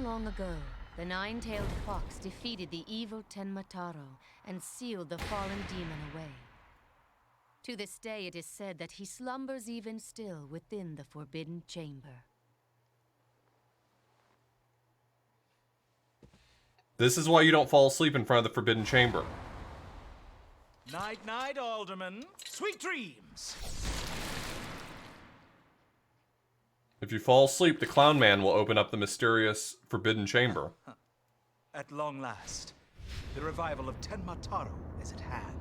long ago, the nine-tailed fox defeated the evil Tenmataro and sealed the fallen demon away. To this day, it is said that he slumbers even still within the Forbidden Chamber. This is why you don't fall asleep in front of the Forbidden Chamber. Night, night, Alderman. Sweet dreams. If you fall asleep, the Clown Man will open up the mysterious Forbidden Chamber. At long last, the revival of Tenmataro is at hand.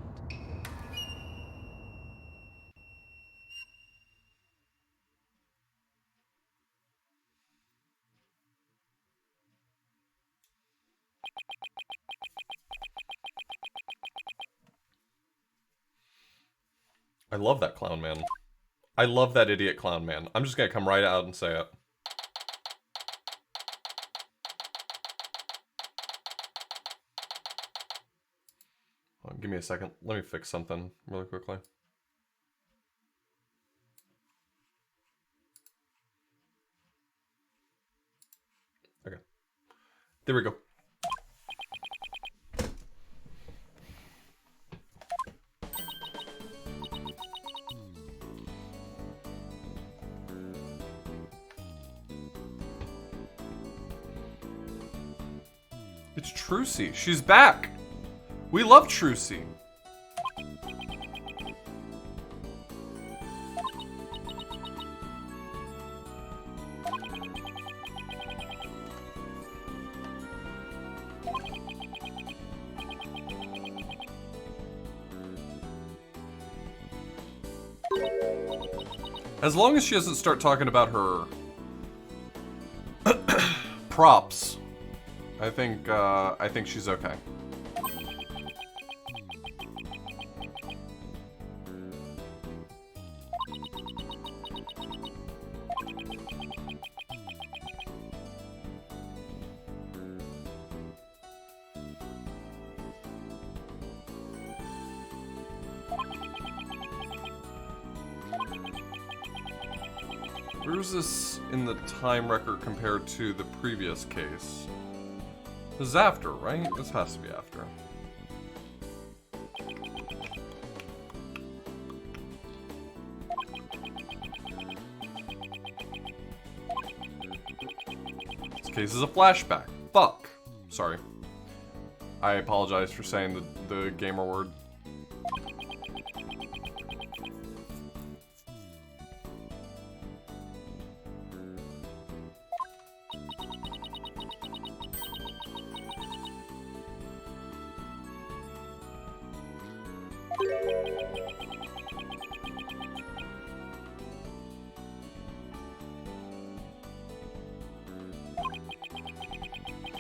I love that Clown Man. I love that idiot Clown Man. I'm just gonna come right out and say it. Give me a second. Let me fix something really quickly. Okay. There we go. It's Trucy. She's back. We love Trucy. As long as she doesn't start talking about her props, I think she's okay. Where's this in the time record compared to the previous case? This is after, right? This has to be after. This case is a flashback. Fuck. Sorry. I apologize for saying the gamer word.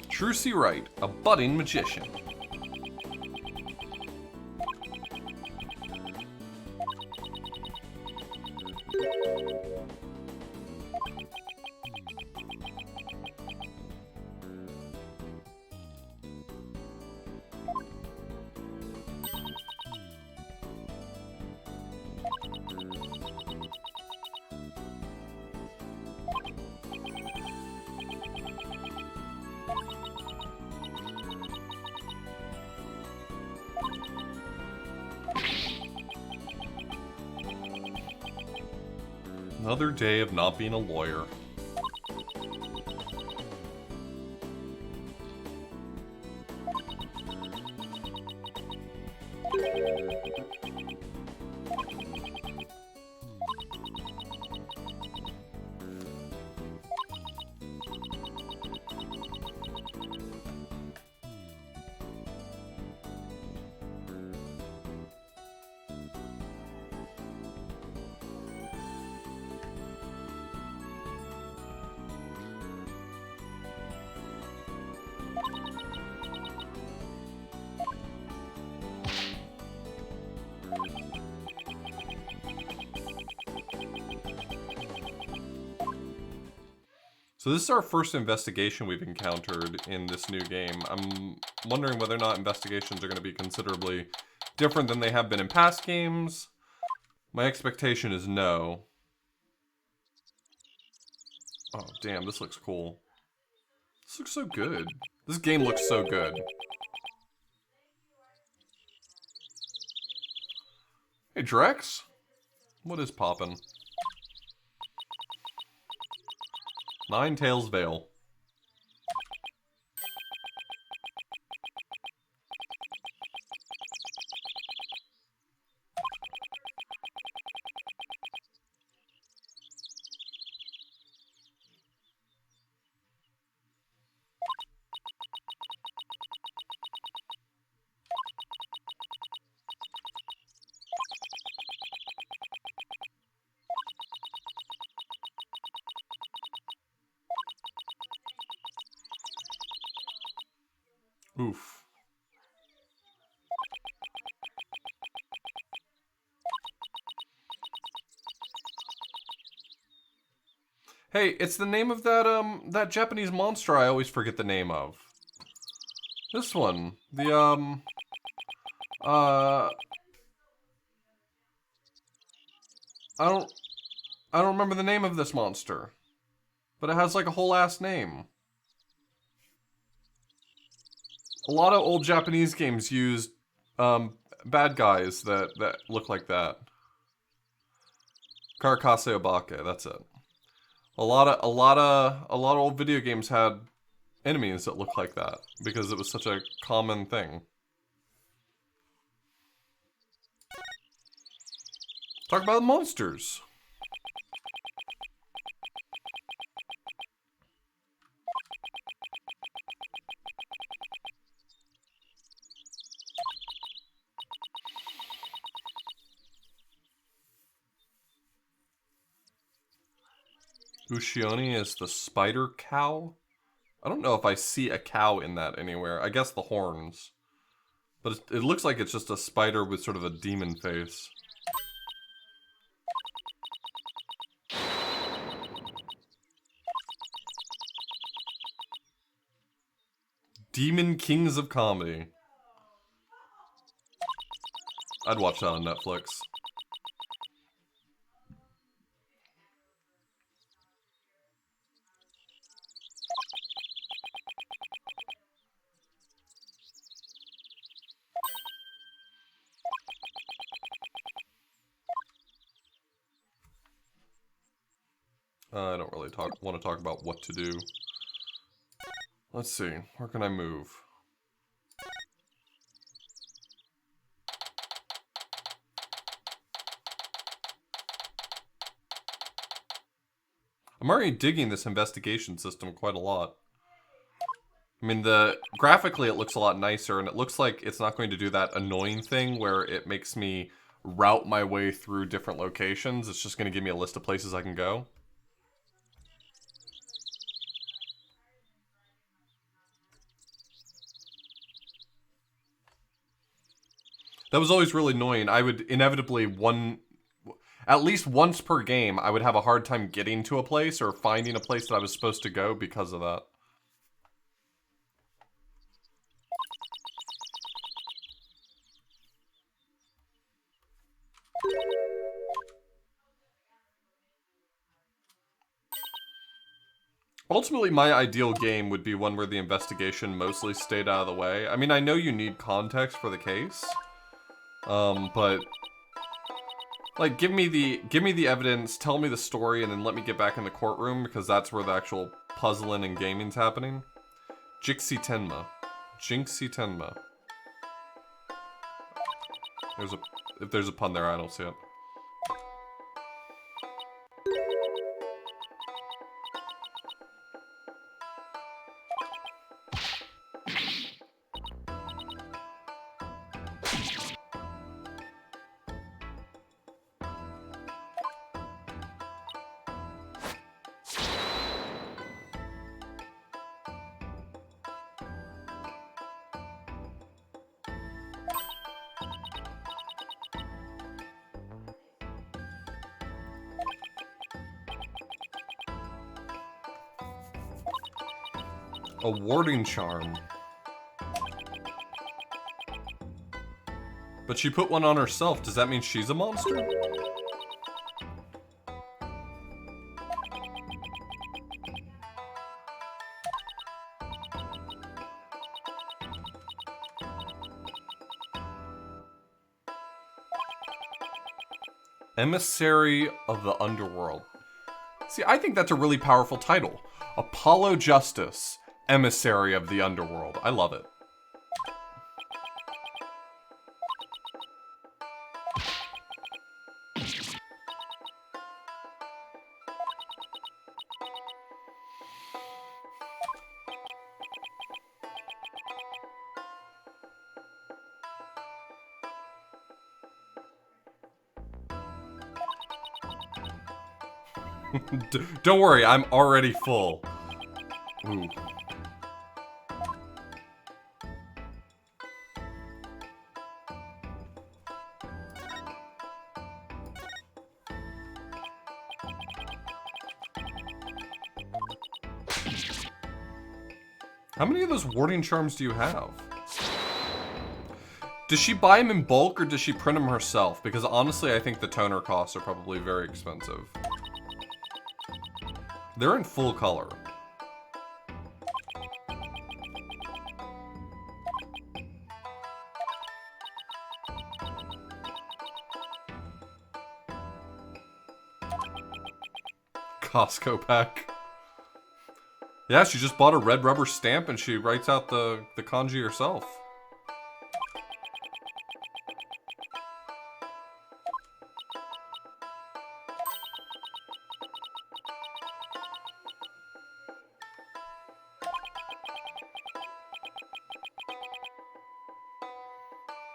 Trucy Wright, a budding magician. Another day of not being a lawyer. So this is our first investigation we've encountered in this new game. I'm wondering whether or not investigations are going to be considerably different than they have been in past games. My expectation is no. Oh, damn, this looks cool. This looks so good. This game looks so good. Hey, Drex. What is poppin'? Nine Tails Vale. Oof. Hey, it's the name of that Japanese monster I always forget the name of. This one. The, I don't remember the name of this monster. But it has like a whole ass name. A lot of old Japanese games used bad guys that look like that. Karakase Obake, that's it. A lot of old video games had enemies that looked like that because it was such a common thing. Talk about monsters. Ushioni is the spider cow? I don't know if I see a cow in that anywhere. I guess the horns. But it looks like it's just a spider with sort of a demon face. Demon Kings of Comedy. I'd watch that on Netflix. I don't really want to talk about what to do. Let's see. Where can I move? I'm already digging this investigation system quite a lot. I mean, graphically it looks a lot nicer, and it looks like it's not going to do that annoying thing where it makes me route my way through different locations. It's just going to give me a list of places I can go. That was always really annoying. I would inevitably at least once per game, I would have a hard time getting to a place or finding a place that I was supposed to go because of that. Ultimately, my ideal game would be one where the investigation mostly stayed out of the way. I mean, I know you need context for the case. But like, give me the evidence, tell me the story, and then let me get back in the courtroom, because that's where the actual puzzling and gaming's happening. Jixi Tenma. Jinxie Tenma. If there's a pun there, I don't see it. A warding charm. But she put one on herself. Does that mean she's a monster? Emissary of the Underworld. See, I think that's a really powerful title. Apollo Justice, Emissary of the Underworld. I love it. Don't worry, I'm already full. Ooh. How many of those warding charms do you have? Does she buy them in bulk or does she print them herself? Because honestly, I think the toner costs are probably very expensive. They're in full color. Costco pack. Yeah, she just bought a red rubber stamp and she writes out the kanji herself.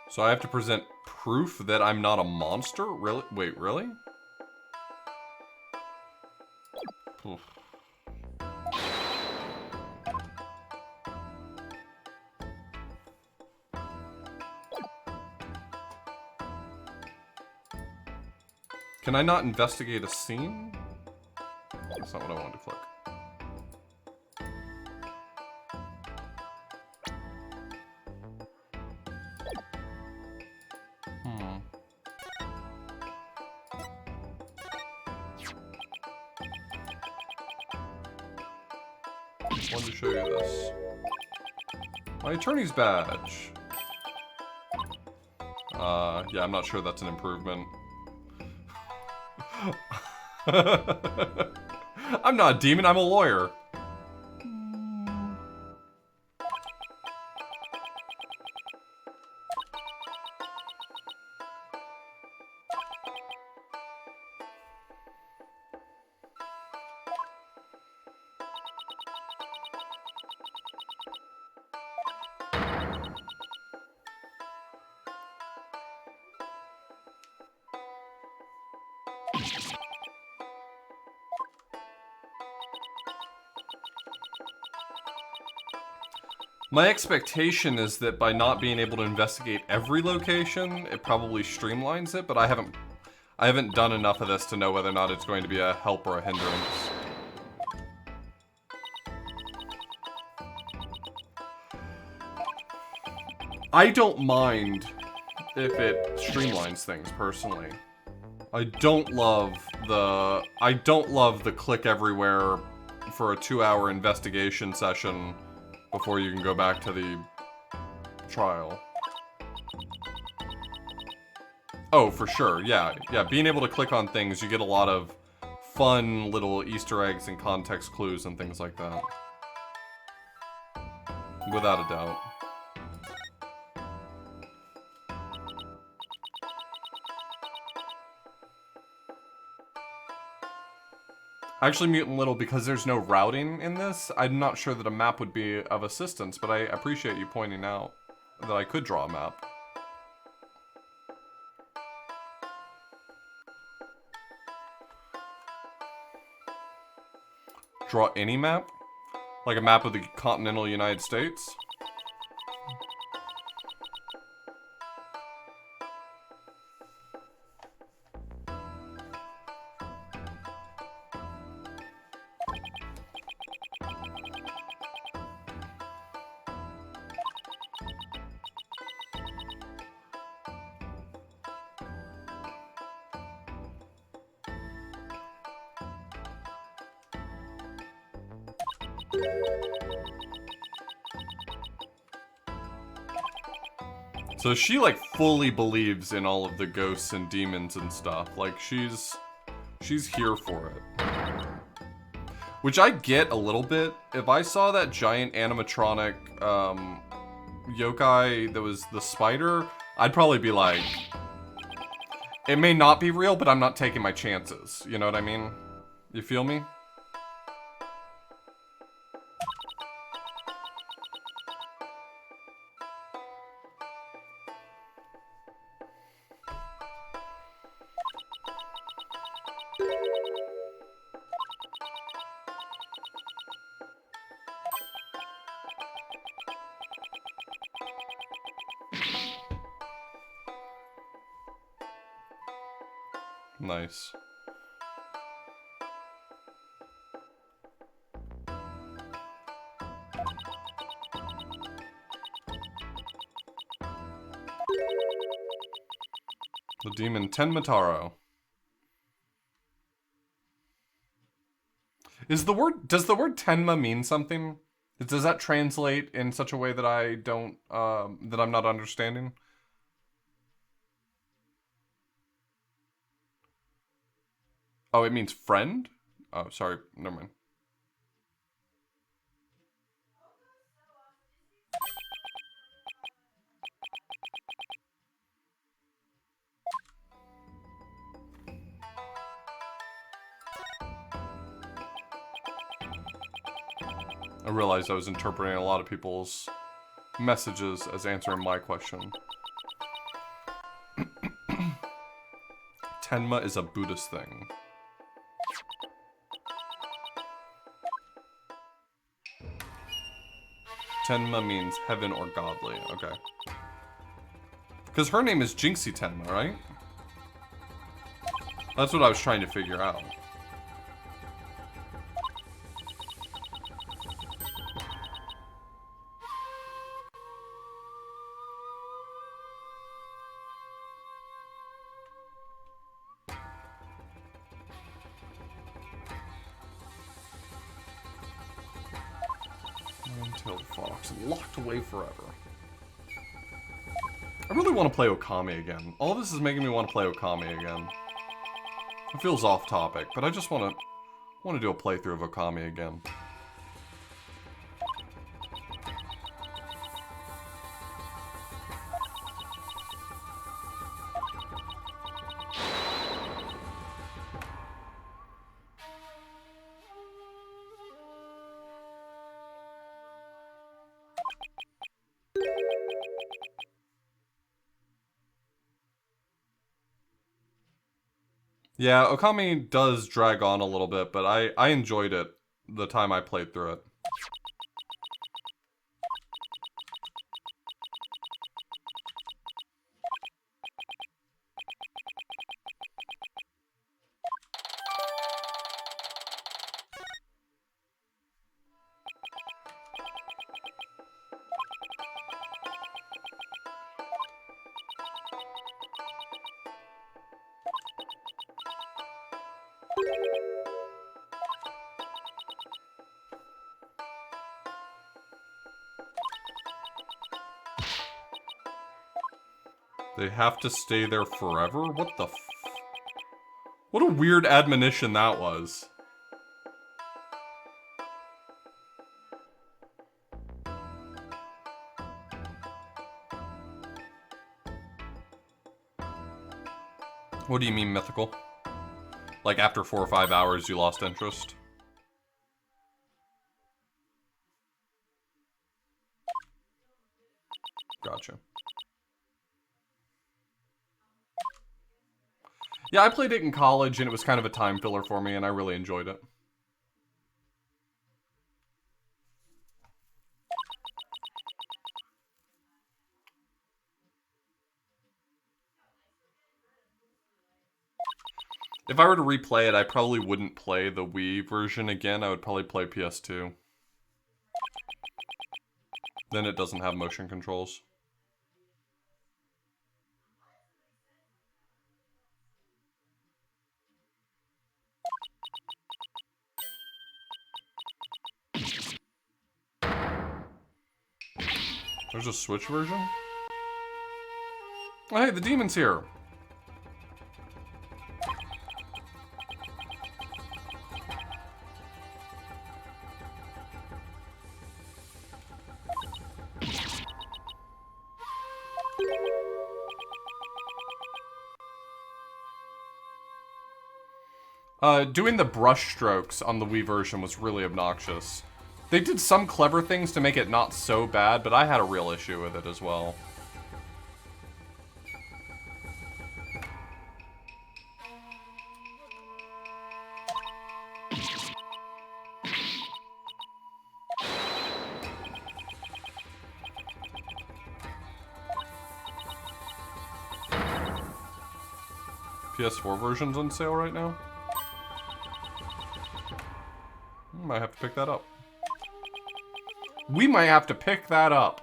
So I have to present proof that I'm not a monster? Really? Wait, really? Oof. Can I not investigate a scene? That's not what I wanted to click. I wanted to show you this. My attorney's badge. Yeah, I'm not sure that's an improvement. I'm not a demon, I'm a lawyer. My expectation is that by not being able to investigate every location, it probably streamlines it, but I haven't done enough of this to know whether or not it's going to be a help or a hindrance. I don't mind if it streamlines things, personally. I don't love the click everywhere for a 2-hour investigation session before you can go back to the trial. Oh, for sure, yeah. Yeah, being able to click on things, you get a lot of fun little Easter eggs and context clues and things like that. Without a doubt. Actually, Mutant Little, because there's no routing in this, I'm not sure that a map would be of assistance, but I appreciate you pointing out that I could draw a map. Draw any map? Like a map of the continental United States? So she, like, fully believes in all of the ghosts and demons and stuff. Like, she's here for it. Which I get a little bit. If I saw that giant animatronic, yokai that was the spider, I'd probably be like, it may not be real, but I'm not taking my chances. You know what I mean? You feel me? Nice. The demon Tenmataro. Does the word Tenma mean something? Does that translate in such a way that I don't, that I'm not understanding? Oh, it means friend? Oh, sorry, never mind. I realized I was interpreting a lot of people's messages as answering my question. Tenma is a Buddhist thing. Tenma means heaven or godly. Okay. Because her name is Jinxie Tenma, right? That's what I was trying to figure out. Nine-tailed fox, locked away forever. I really want to play Okami again. All this is making me want to play Okami again. It feels off topic, but I just want to do a playthrough of Okami again. Yeah, Okami does drag on a little bit, but I enjoyed it the time I played through it. They have to stay there forever? What the f... What a weird admonition that was. What do you mean, mythical? Like after 4 or 5 hours you lost interest? Gotcha. Yeah, I played it in college, and it was kind of a time filler for me, and I really enjoyed it. If I were to replay it, I probably wouldn't play the Wii version again. I would probably play PS2. Then it doesn't have motion controls. There's a Switch version? Oh, hey, the demon's here. Doing the brush strokes on the Wii version was really obnoxious. They did some clever things to make it not so bad, but I had a real issue with it as well. PS4 version's on sale right now. Might have to pick that up. We might have to pick that up.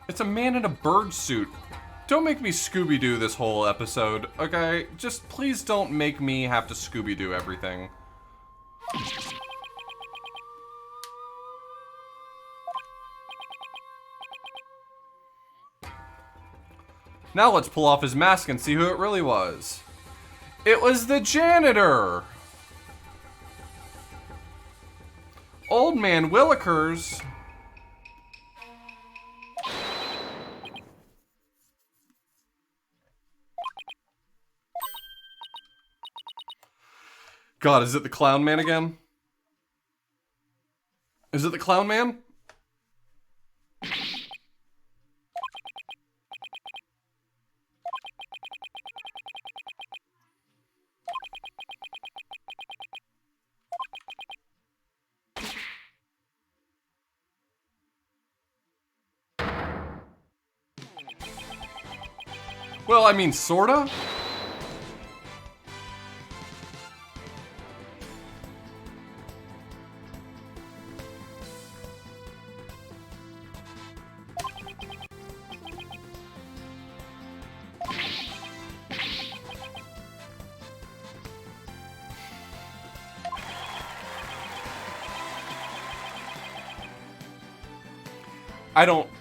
It's a man in a bird suit. Don't make me Scooby-Doo this whole episode, okay? Just please don't make me have to Scooby-Doo everything. Now let's pull off his mask and see who it really was. It was the janitor! Old Man Willikers. God, is it the Clown Man again? Is it the Clown Man? Well, I mean, sorta.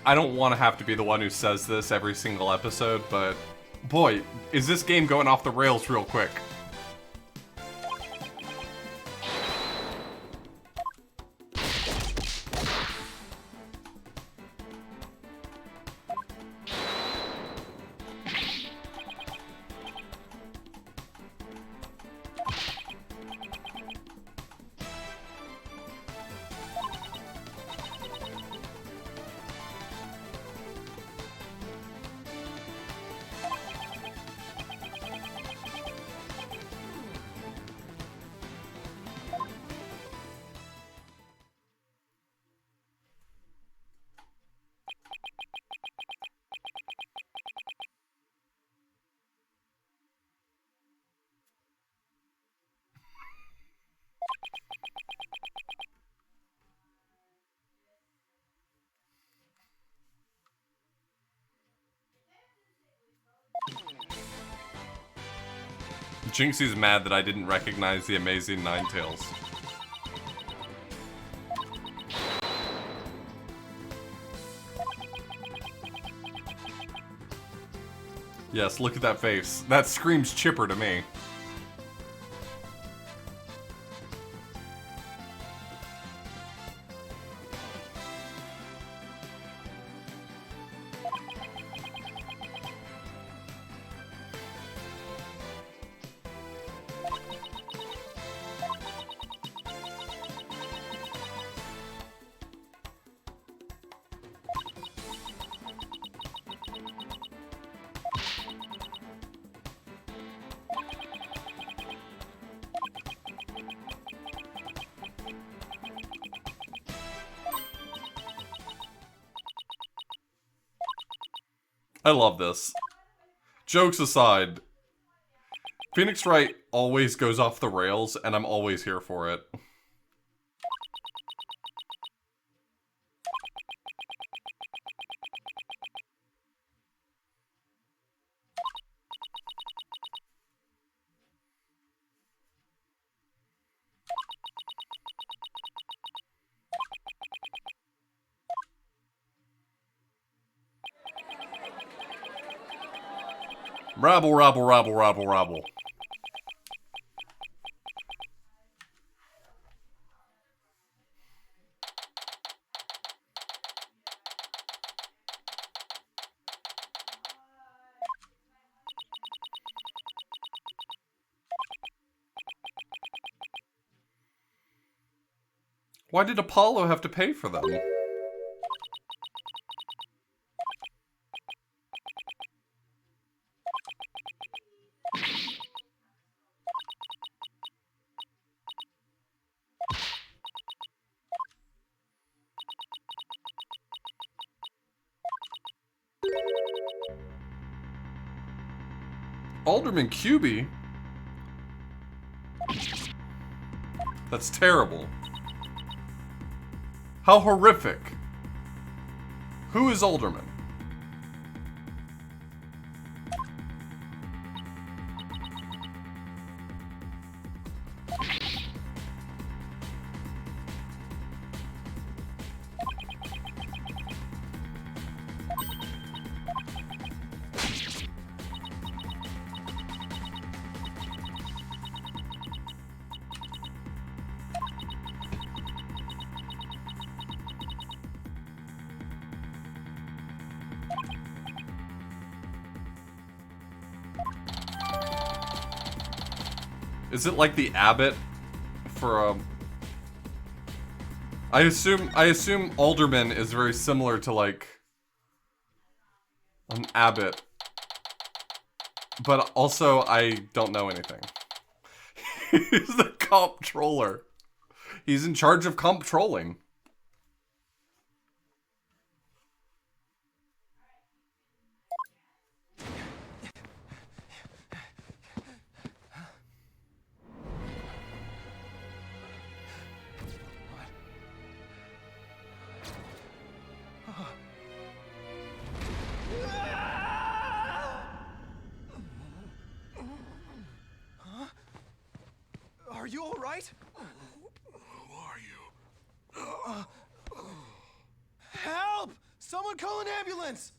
I don't want to have to be the one who says this every single episode, but boy, is this game going off the rails real quick. Jinxie's mad that I didn't recognize the amazing Ninetales. Yes, look at that face. That screams Chipper to me. I love this. Jokes aside, Phoenix Wright always goes off the rails, and I'm always here for it. Rabble, rabble, rabble, rabble, rabble. Why did Apollo have to pay for them? Alderman QB? That's terrible. How horrific. Who is Alderman? Is it like the abbot for I assume alderman is very similar to like an abbot. But also I don't know anything. He's the comptroller. He's in charge of comptrolling. Are you all right? Who are you? Help! Someone call an ambulance!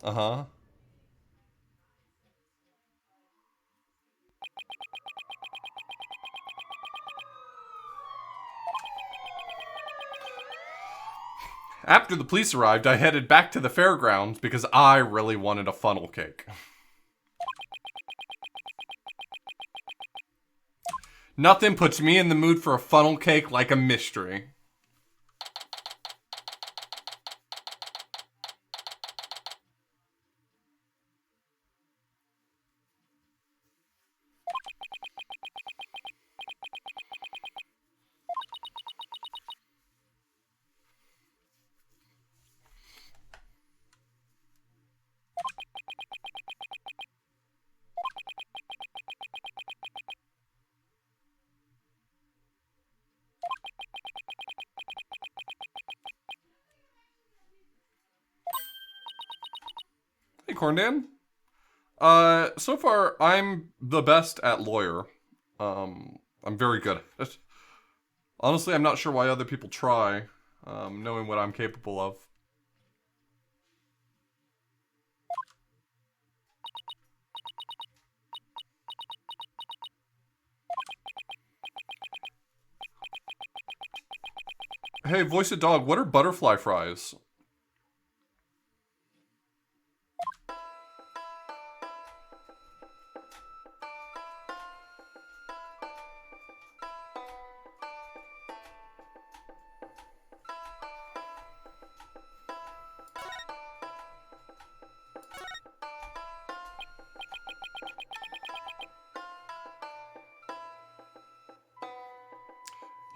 Uh-huh. After the police arrived, I headed back to the fairgrounds because I really wanted a funnel cake. Nothing puts me in the mood for a funnel cake like a mystery. Hey, Corndan. So far, I'm the best at lawyer. I'm very good at it. Honestly, I'm not sure why other people try, knowing what I'm capable of. Hey, voice of dog, what are butterfly fries?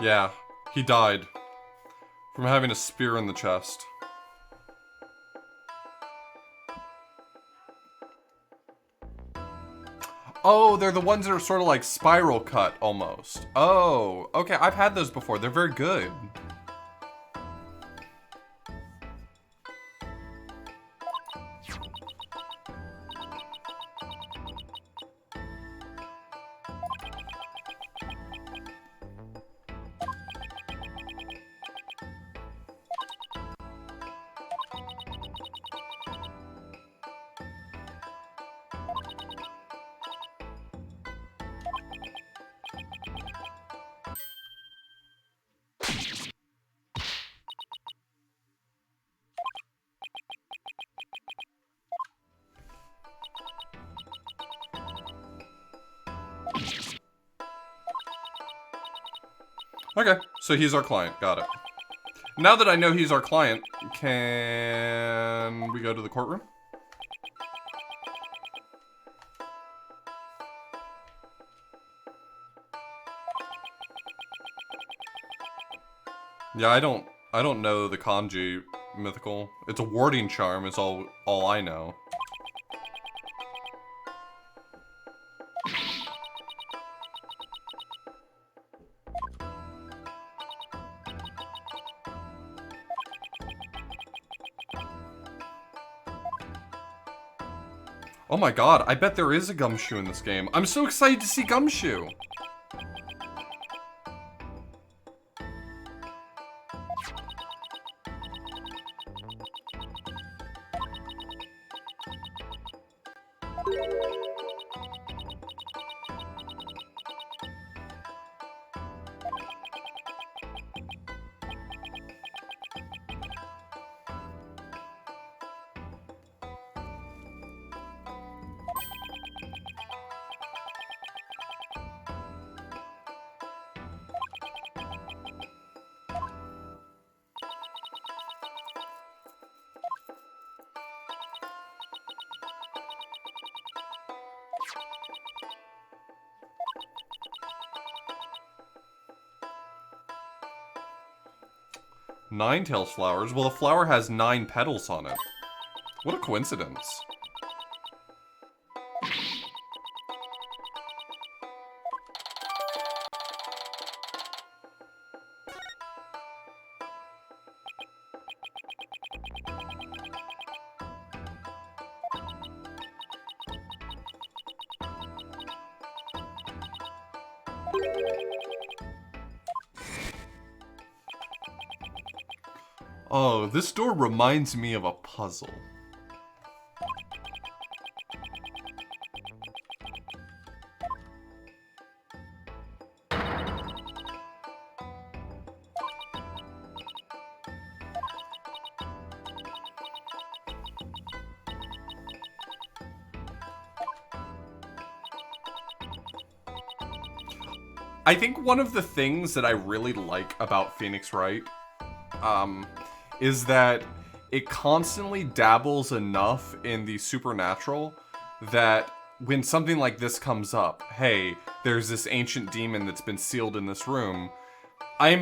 Yeah, he died from having a spear in the chest. Oh, they're the ones that are sort of like spiral cut, almost. Oh, okay, I've had those before. They're very good. Okay, so he's our client. Got it. Now that I know he's our client, can we go to the courtroom? Yeah, I don't know the kanji mythical. It's a warding charm is all I know. Oh my god, I bet there is a Gumshoe in this game. I'm so excited to see Gumshoe! Ninetales flowers? Well, a flower has 9 petals on it. What a coincidence. Oh, this door reminds me of a puzzle. I think one of the things that I really like about Phoenix Wright is that it constantly dabbles enough in the supernatural that when something like this comes up, hey, there's this ancient demon that's been sealed in this room, I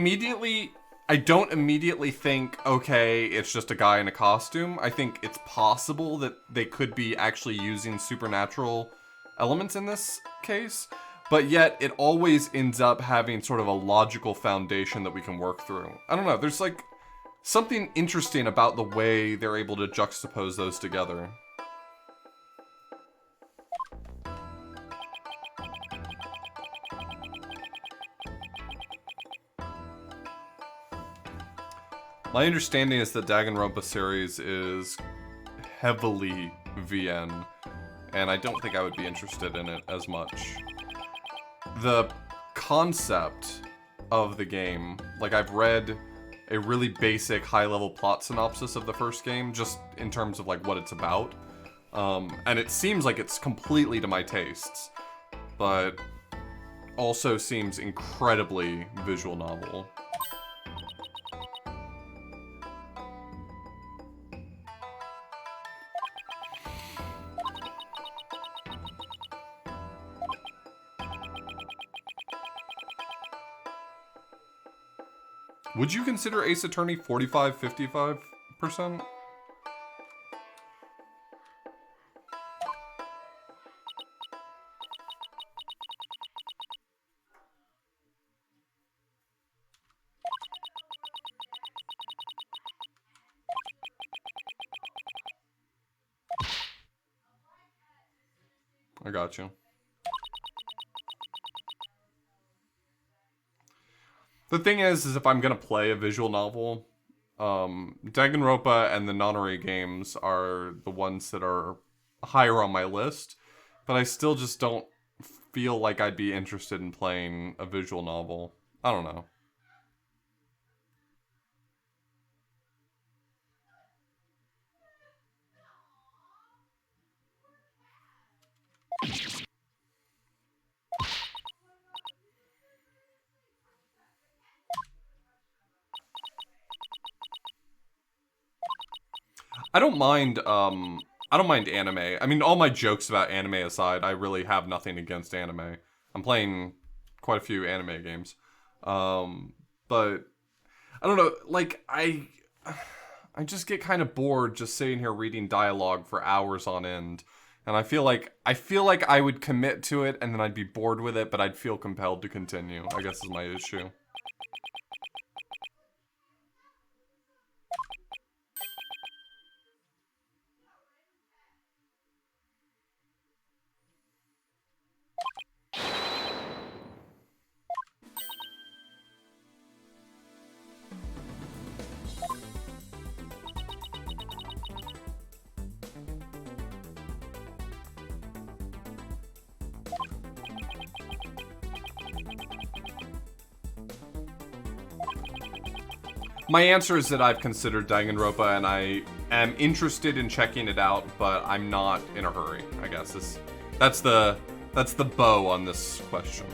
don't immediately think, okay, it's just a guy in a costume. I think it's possible that they could be actually using supernatural elements in this case, but yet it always ends up having sort of a logical foundation that we can work through. I don't know, there's like something interesting about the way they're able to juxtapose those together. My understanding is that Danganronpa series is heavily VN, and I don't think I would be interested in it as much. The concept of the game, like I've read a really basic high-level plot synopsis of the first game, just in terms of like what it's about, and it seems like it's completely to my tastes, but also seems incredibly visual novel. Would you consider Ace Attorney 45-55%? I got you. The thing is if I'm gonna play a visual novel, Danganronpa and the Nonary games are the ones that are higher on my list, but I still just don't feel like I'd be interested in playing a visual novel. I don't know. I don't mind anime. I mean, all my jokes about anime aside, I really have nothing against anime. I'm playing quite a few anime games. But I don't know, like I just get kind of bored just sitting here reading dialogue for hours on end. And I feel like I would commit to it and then I'd be bored with it, but I'd feel compelled to continue. I guess is my issue. My answer is that I've considered Danganronpa and I am interested in checking it out, but I'm not in a hurry. I guess that's the bow on this question.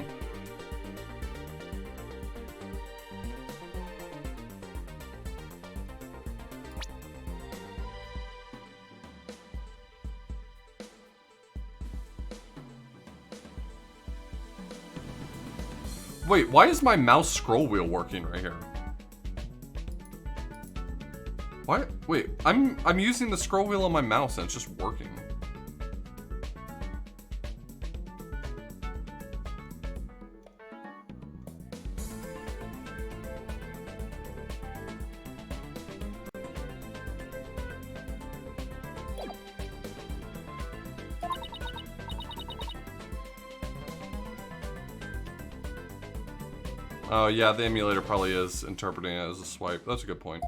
Wait, why is my mouse scroll wheel working right here? Why? Wait, I'm using the scroll wheel on my mouse and it's just working. Oh yeah, the emulator probably is interpreting it as a swipe. That's a good point.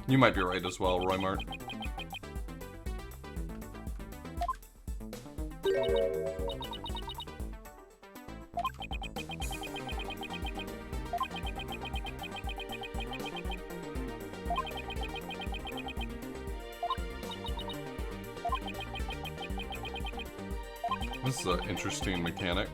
You might be right as well, Roy Mart. This is an interesting mechanic.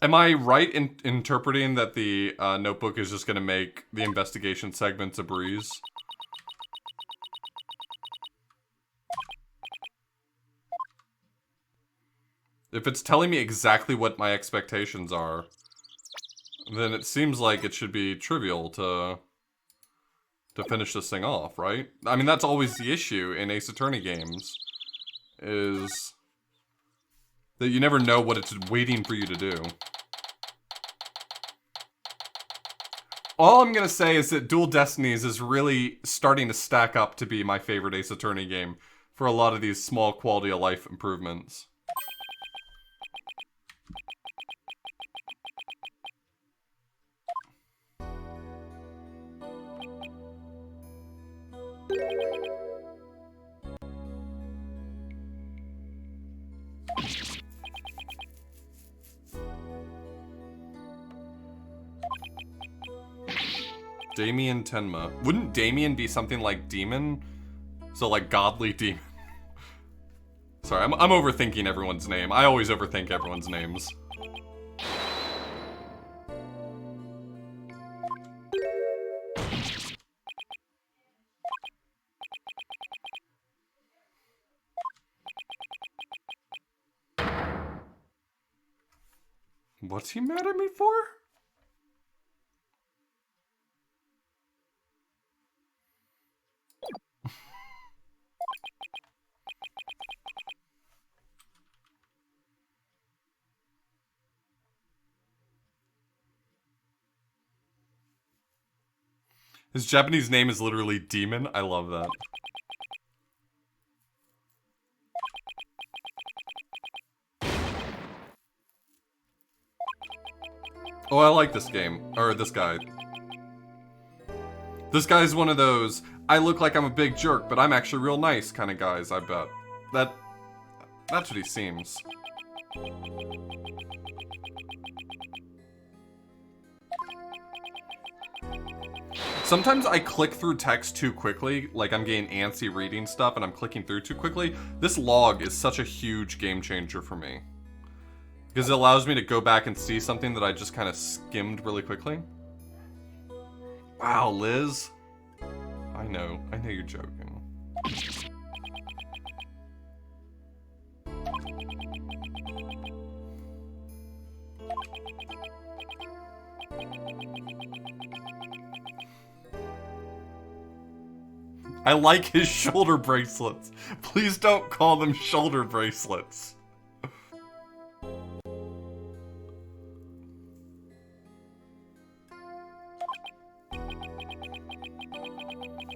Am I right in interpreting that the notebook is just going to make the investigation segments a breeze? If it's telling me exactly what my expectations are, then it seems like it should be trivial to finish this thing off, right? I mean, that's always the issue in Ace Attorney games, is that you never know what it's waiting for you to do. All I'm gonna say is that Dual Destinies is really starting to stack up to be my favorite Ace Attorney game for a lot of these small quality of life improvements. Damien Tenma. Wouldn't Damien be something like demon? So like godly demon. Sorry, I'm overthinking everyone's name. I always overthink everyone's names. What's he mad at me for? His Japanese name is literally Demon. I love that. Oh, I like this game. Or this guy. This guy's one of those, I look like I'm a big jerk, but I'm actually real nice kind of guys, I bet. That's what he seems. Sometimes I click through text too quickly, like I'm getting antsy reading stuff and I'm clicking through too quickly. This log is such a huge game changer for me. Because it allows me to go back and see something that I just kind of skimmed really quickly. Wow, Liz. I know you're joking. I like his shoulder bracelets. Please don't call them shoulder bracelets.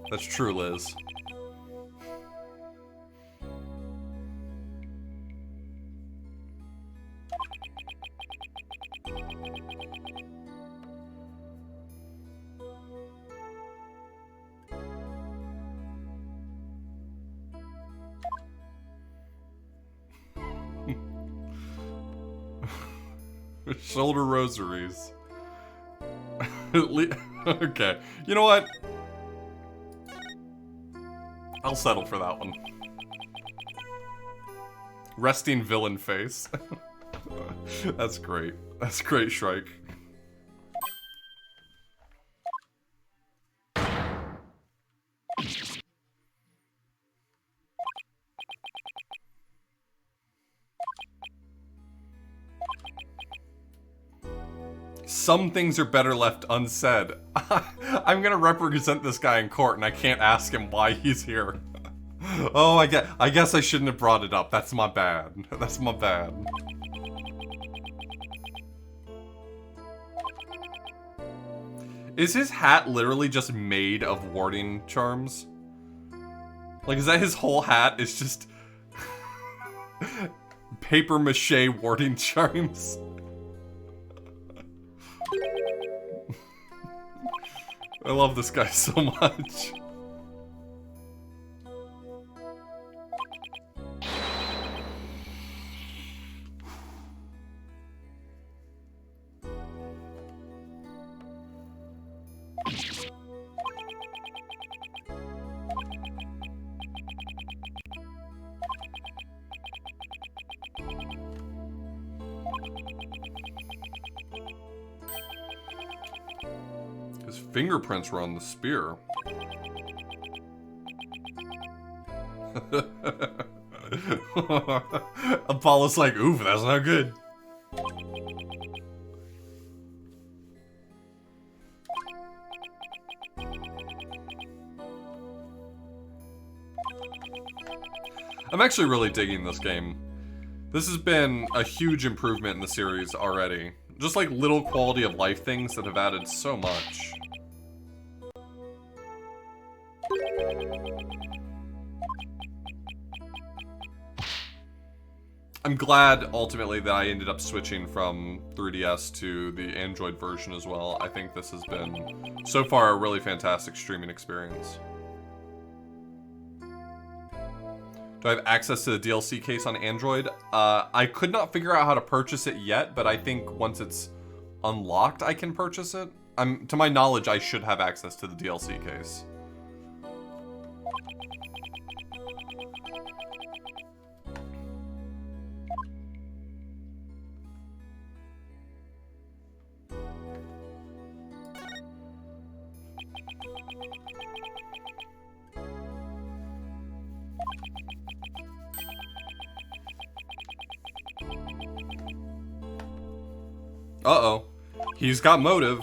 That's true, Liz. Shoulder rosaries. Okay. You know what? I'll settle for that one. Resting villain face. That's great. That's great, Shrike. Some things are better left unsaid. I'm gonna represent this guy in court and I can't ask him why he's here. Oh, I guess I shouldn't have brought it up. That's my bad. That's my bad. Is his hat literally just made of warding charms? Like, is that his whole hat? It's just paper mache warding charms? I love this guy so much. His fingerprints were on the spear. Apollo's like, oof, that's not good. I'm actually really digging this game. This has been a huge improvement in the series already. Just like little quality of life things that have added so much. I'm glad ultimately that I ended up switching from 3DS to the Android version as well. I think this has been, so far, a really fantastic streaming experience. Do I have access to the DLC case on Android? I could not figure out how to purchase it yet, but I think once it's unlocked, I can purchase it. To my knowledge, I should have access to the DLC case. Uh-oh. He's got motive.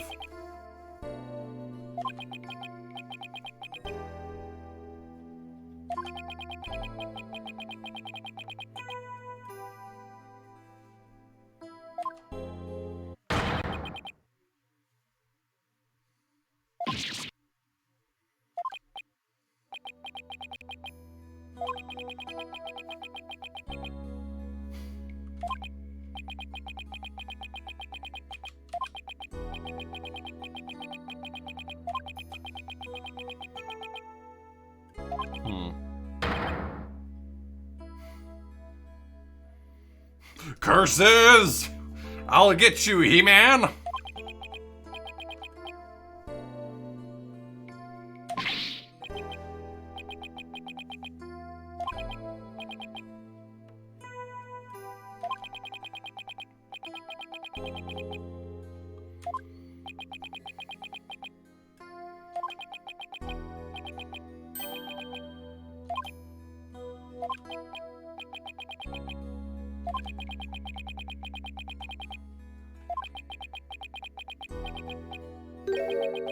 Curses! I'll get you, He-Man!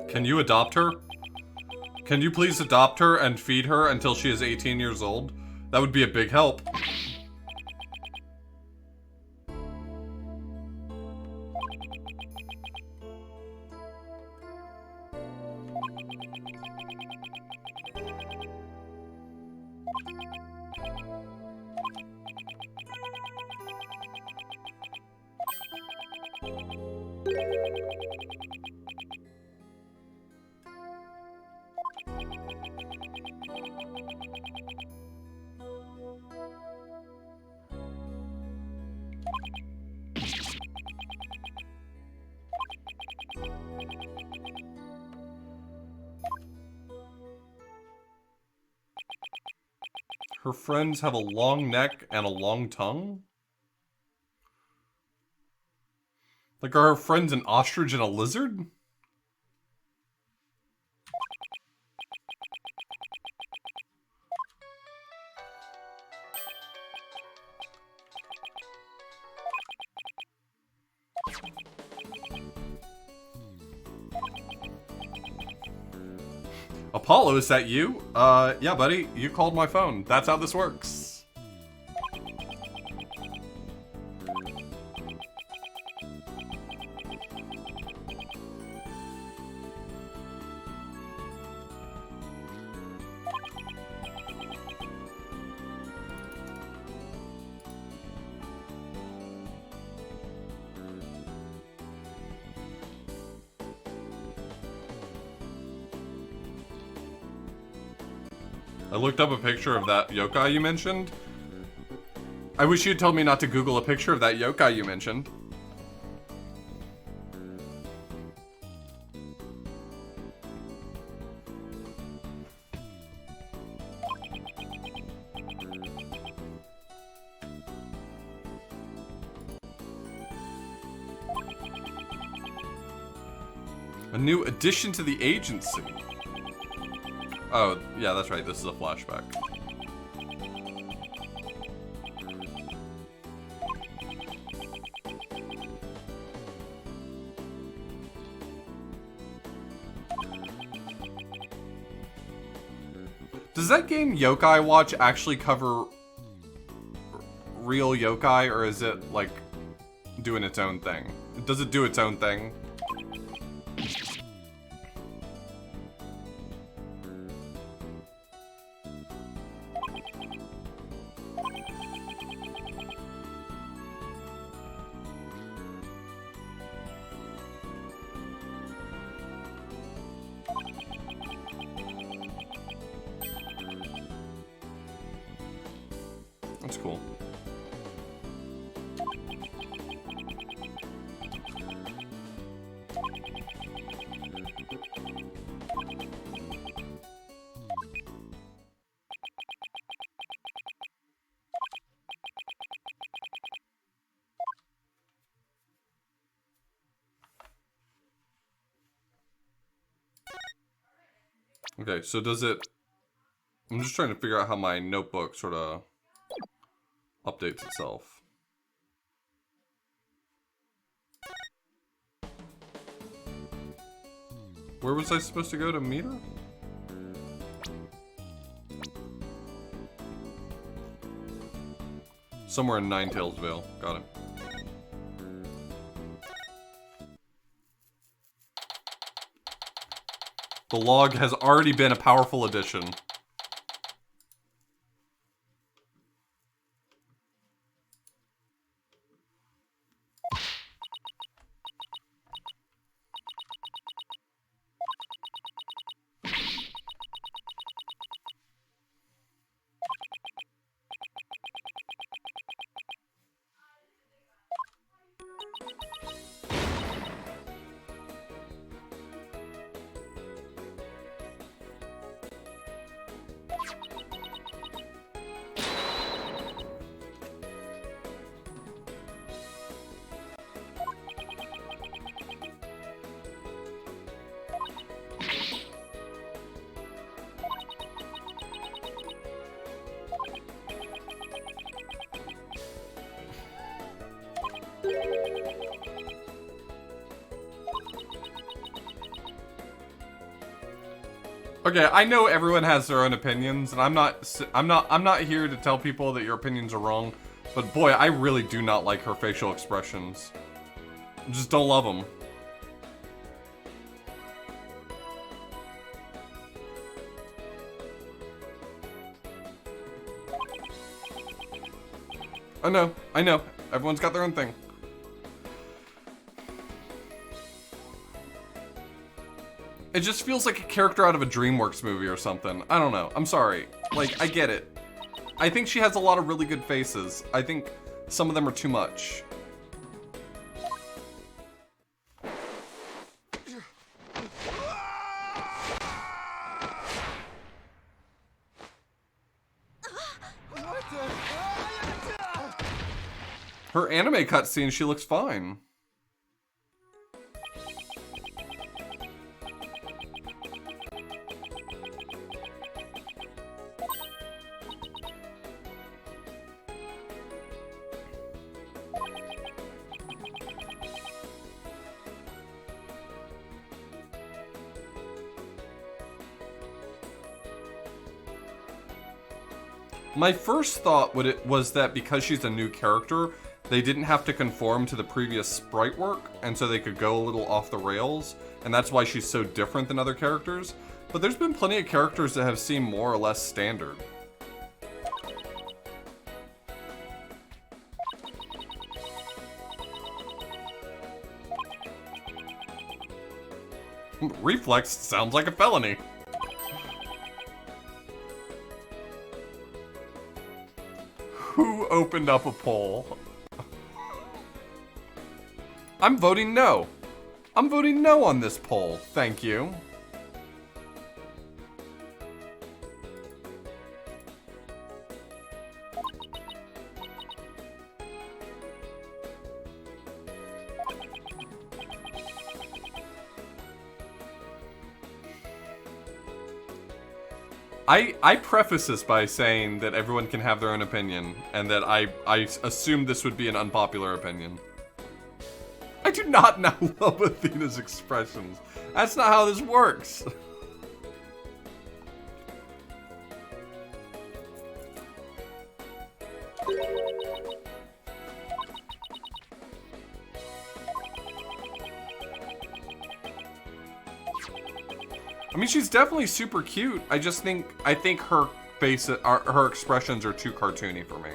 Can you adopt her? Can you please adopt her and feed her until she is 18 years old? That would be a big help. Her friends have a long neck and a long tongue? Like, are her friends an ostrich and a lizard? Apollo, is that you? Yeah, buddy, you called my phone. That's how this works. I looked up a picture of that yokai you mentioned. I wish you'd told me not to Google a picture of that yokai you mentioned. A new addition to the agency. Oh, yeah, that's right. This is a flashback. Does that game Yokai Watch actually cover real yokai, or is it, like, doing its own thing? Does it do its own thing? That's cool. Okay, so does it... I'm just trying to figure out how my notebook sort of updates itself. Where was I supposed to go to meet her? Somewhere in Ninetailsvale. Got it. The log has already been a powerful addition. Okay, I know everyone has their own opinions, and I'm not here to tell people that your opinions are wrong. But boy, I really do not like her facial expressions. I just don't love them. I know. Everyone's got their own thing. It just feels like a character out of a DreamWorks movie or something. I don't know. I'm sorry. Like, I get it. I think she has a lot of really good faces. I think some of them are too much. Her anime cutscene, she looks fine. My first thought was that because she's a new character, they didn't have to conform to the previous sprite work, and so they could go a little off the rails, and that's why she's so different than other characters. But there's been plenty of characters that have seemed more or less standard. Reflex sounds like a felony. Who opened up a poll? I'm voting no. I'm voting no on this poll. Thank you. I preface this by saying that everyone can have their own opinion, and that I assumed this would be an unpopular opinion. I do not now love Athena's expressions. That's not how this works. I mean, she's definitely super cute. I think her face, her expressions are too cartoony for me.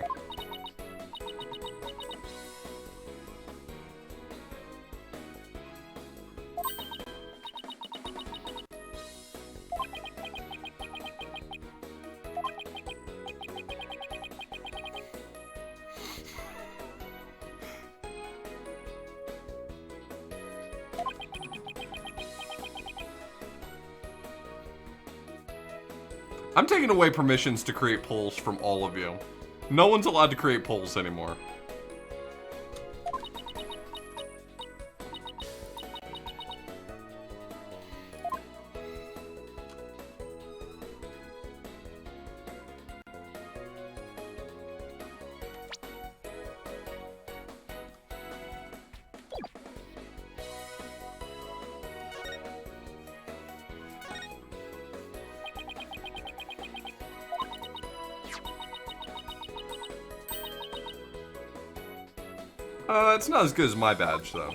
I'm taking away permissions to create polls from all of you. No one's allowed to create polls anymore. It's not as good as my badge, though.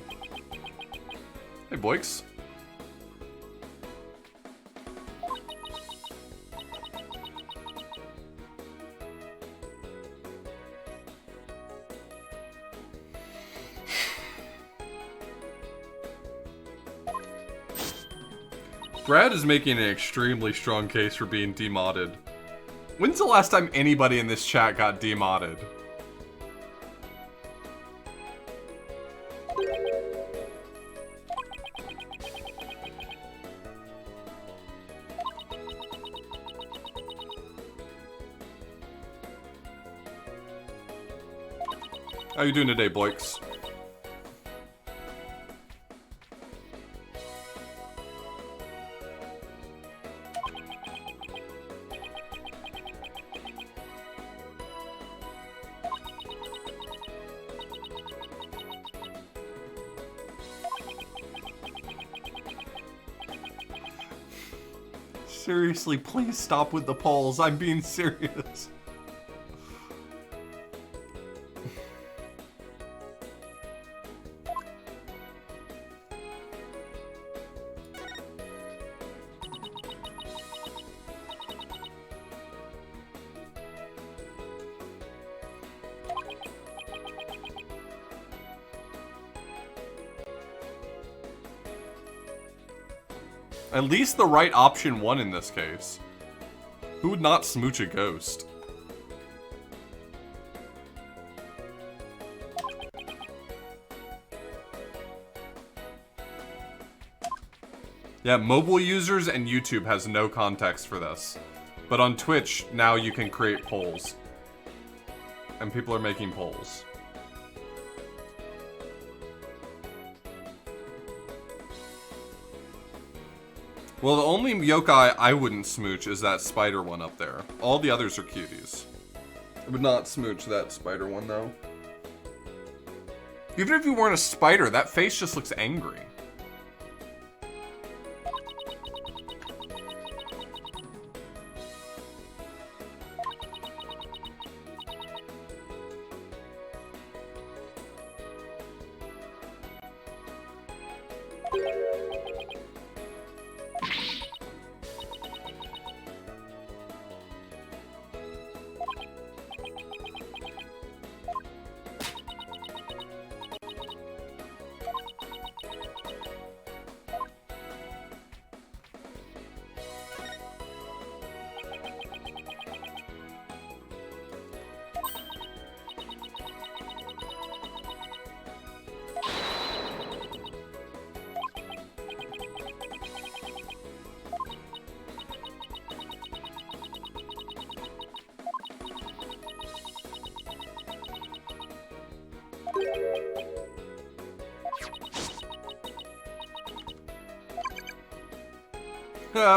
Hey, Boix. Brad is making an extremely strong case for being demodded. When's the last time anybody in this chat got demodded? How you doing today, Boix? Seriously, please stop with the polls. I'm being serious. At least the right option won in this case. Who would not smooch a ghost? Yeah, mobile users and YouTube has no context for this. But on Twitch, now you can create polls. And people are making polls. Well, the only yokai I wouldn't smooch is that spider one up there. All the others are cuties. I would not smooch that spider one, though. Even if you weren't a spider, that face just looks angry.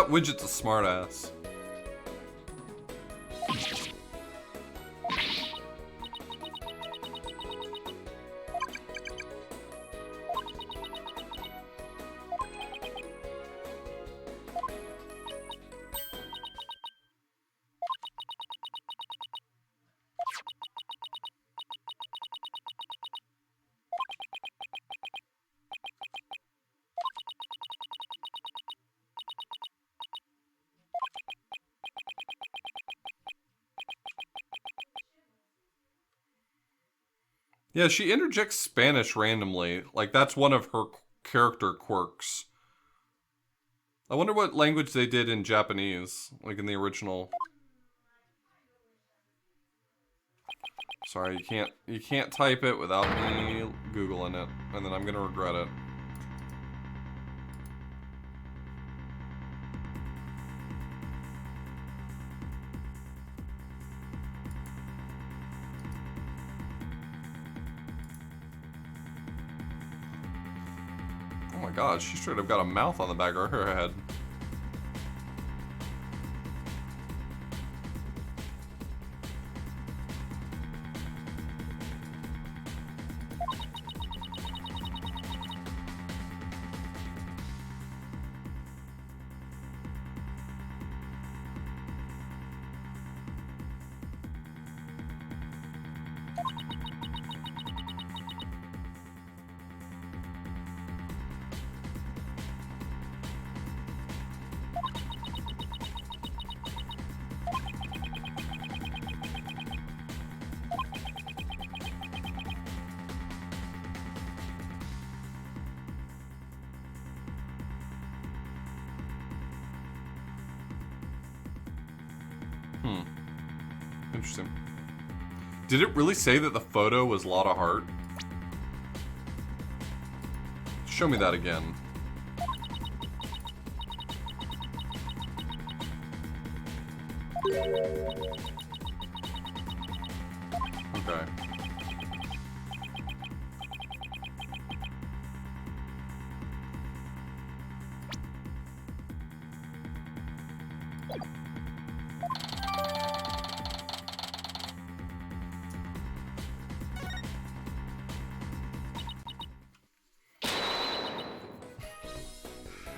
Widget's a smartass. Yeah, she interjects Spanish randomly. Like, that's one of her character quirks. I wonder what language they did in Japanese, like in the original. Sorry, you can't type it without me Googling it, and then I'm gonna regret it. Oh my god, she straight up got a mouth on the back of her head. Interesting. Did it really say that the photo was Lotta Hart? Show me that again. Okay.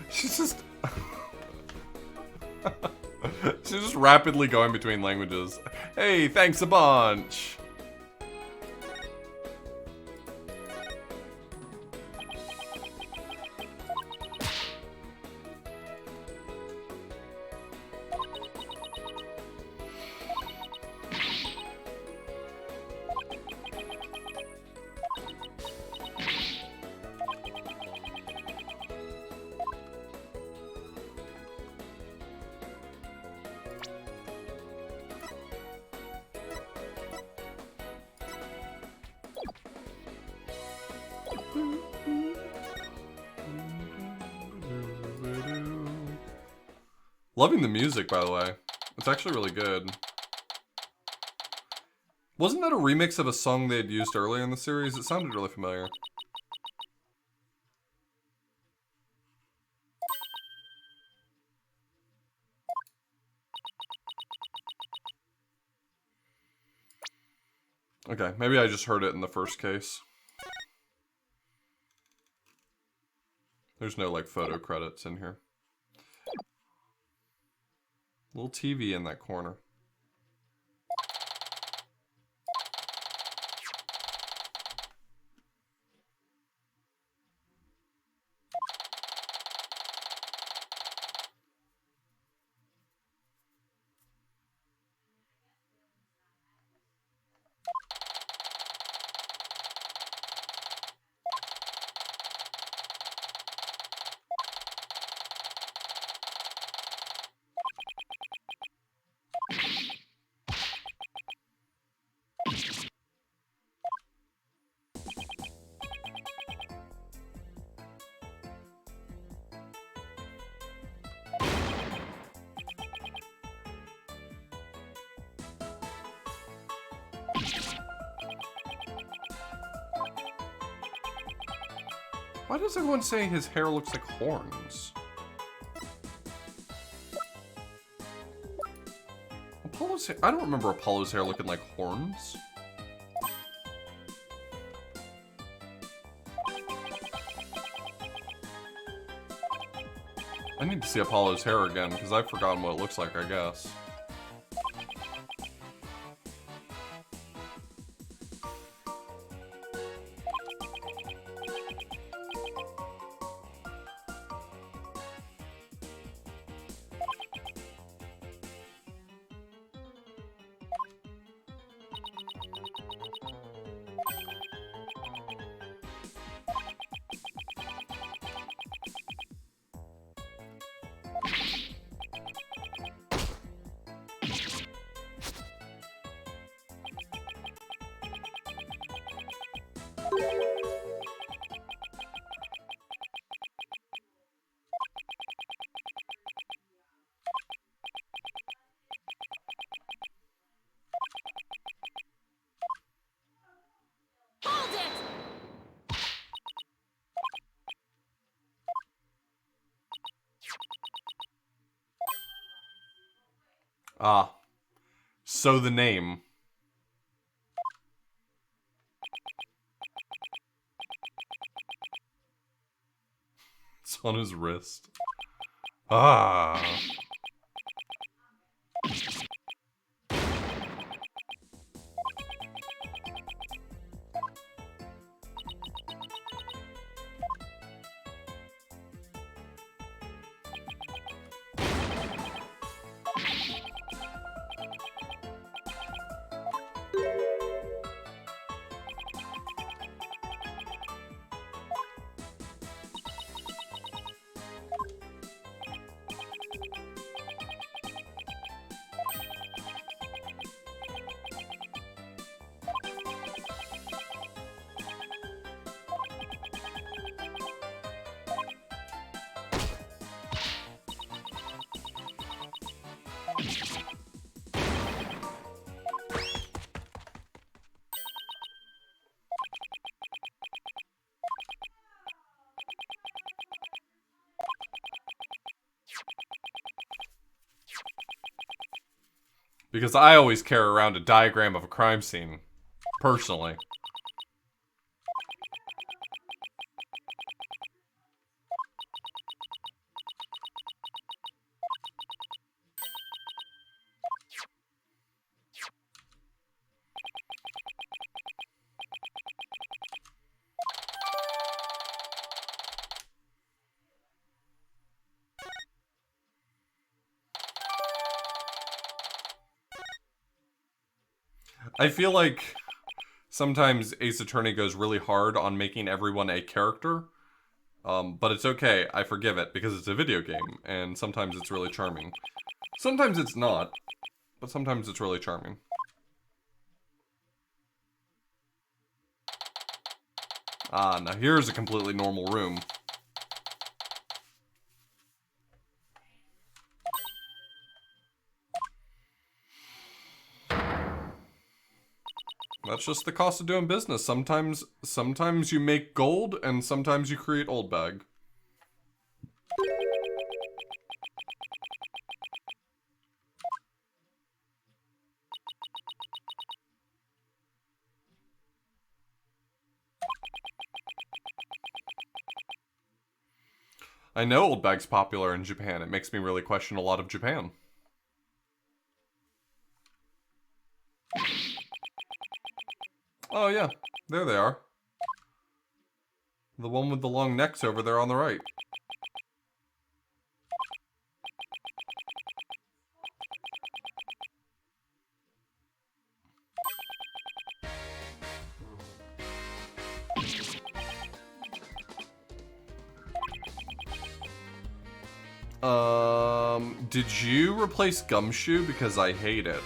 She's just... just rapidly going between languages. Hey, thanks a bunch. Loving the music, by the way. It's actually really good. Wasn't that a remix of a song they had used earlier in the series? It sounded really familiar. Okay, maybe I just heard it in the first case. There's no, like, photo credits in here. Little TV in that corner. Why does everyone say his hair looks like horns? Apollo's hair, I don't remember Apollo's hair looking like horns. I need to see Apollo's hair again, because I've forgotten what it looks like, I guess. Ah, so the name. It's on his wrist. Ah. Because I always carry around a diagram of a crime scene, personally. I feel like sometimes Ace Attorney goes really hard on making everyone a character. But it's okay, I forgive it, because it's a video game, and sometimes it's really charming. Sometimes it's not, but sometimes it's really charming. Ah, now here's a completely normal room. That's just the cost of doing business. Sometimes you make gold, and sometimes you create old bag. I know old bag's popular in Japan. It makes me really question a lot of Japan. Oh yeah, there they are. The one with the long necks over there on the right. Did you replace Gumshoe? Because I hate it.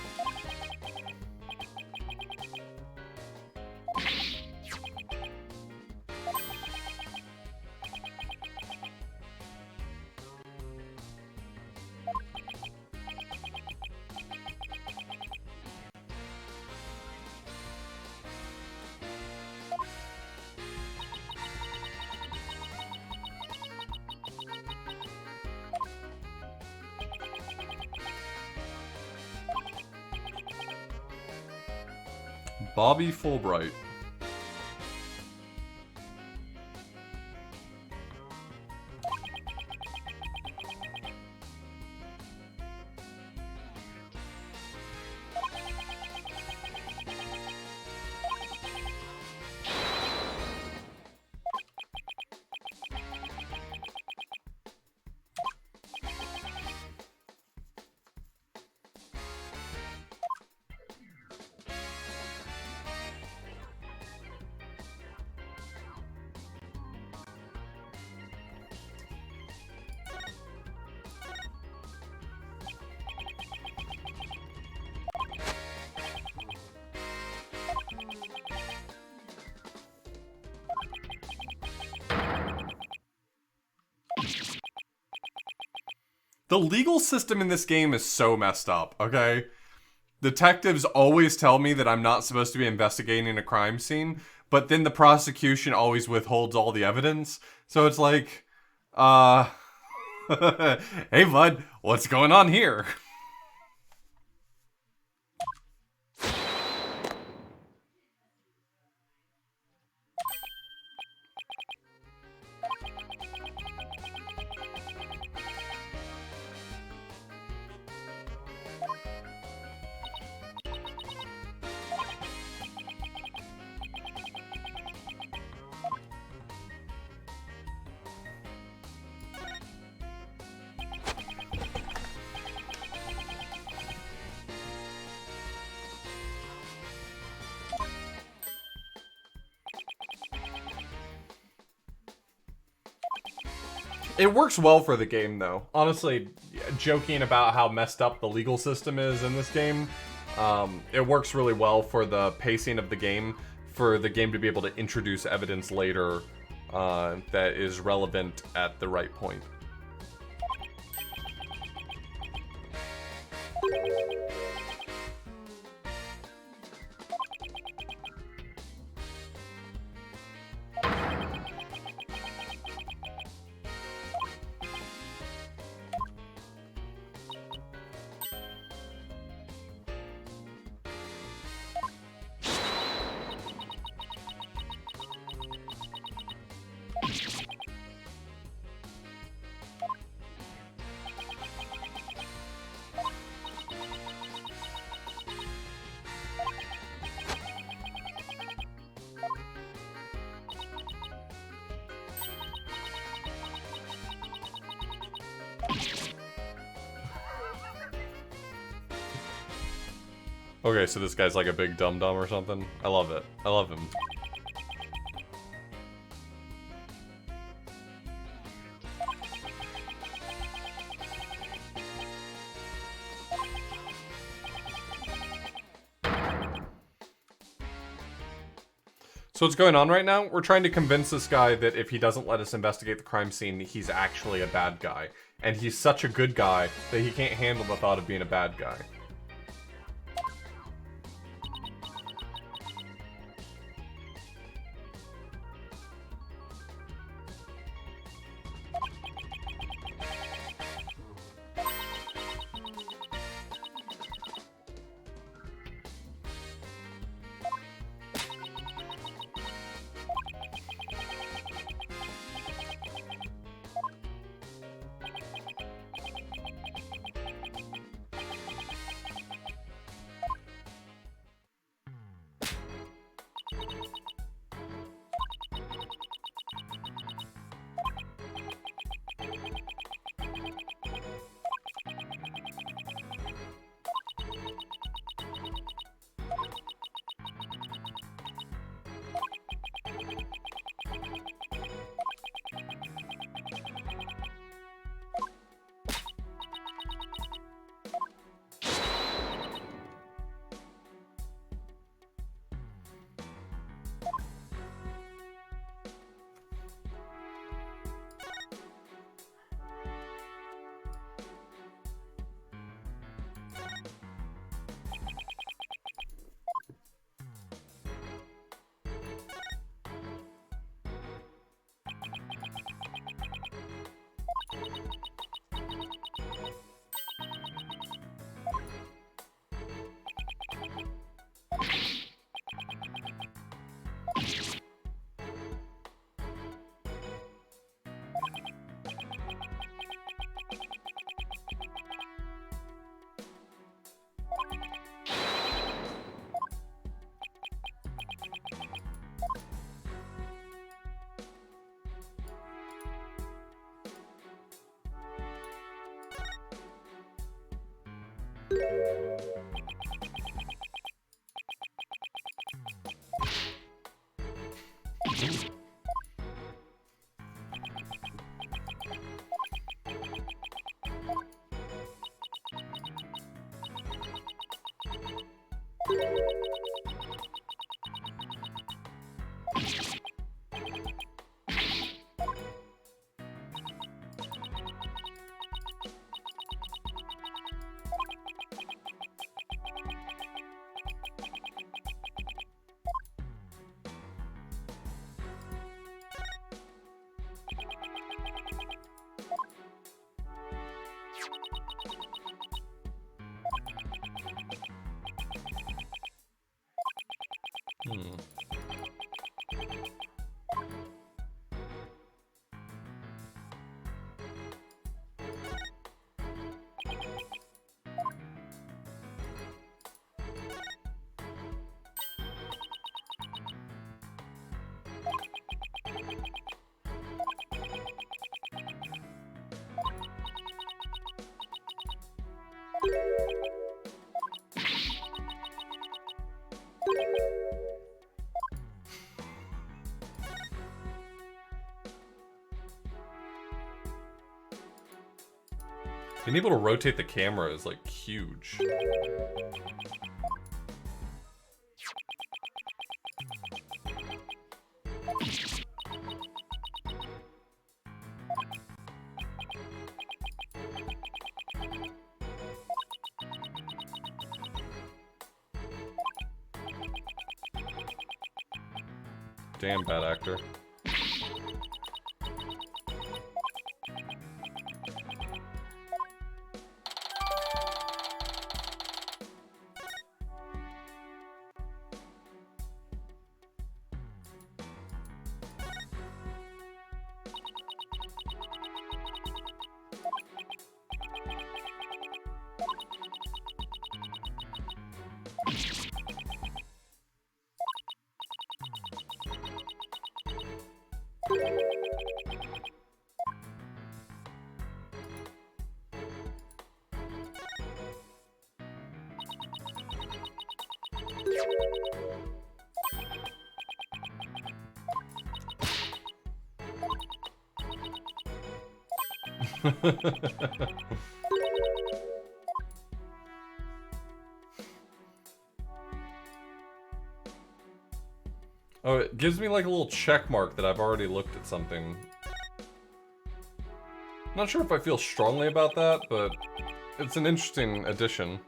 Bobby Fulbright. The legal system in this game is so messed up, okay? Detectives always tell me that I'm not supposed to be investigating a crime scene, but then the prosecution always withholds all the evidence. So it's like, hey bud, what's going on here? It works well for the game, though. Honestly, joking about how messed up the legal system is in this game, it works really well for the pacing of the game, for the game to be able to introduce evidence later that is relevant at the right point. Okay, so this guy's like a big dum-dum or something. I love it. I love him. So what's going on right now? We're trying to convince this guy that if he doesn't let us investigate the crime scene, he's actually a bad guy. And he's such a good guy that he can't handle the thought of being a bad guy. Being able to rotate the camera is like huge. Damn bad actor. Oh, it gives me like a little check mark that I've already looked at something. Not sure if I feel strongly about that, but it's an interesting addition.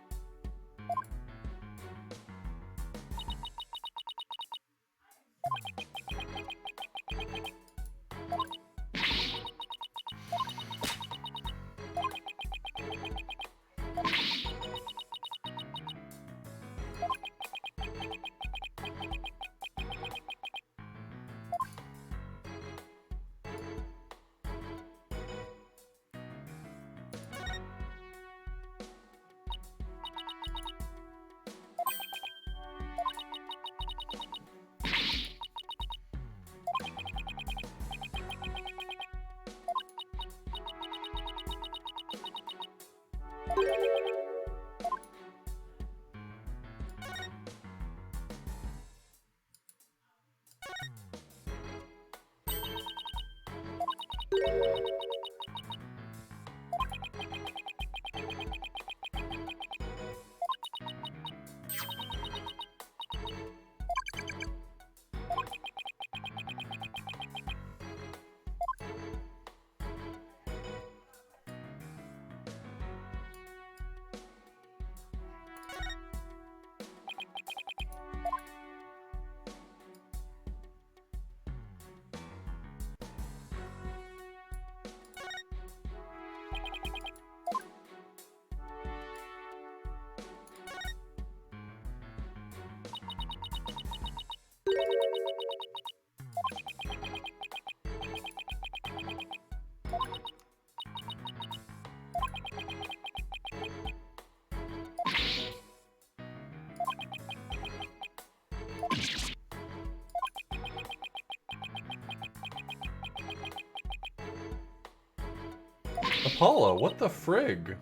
Apollo, what the frig?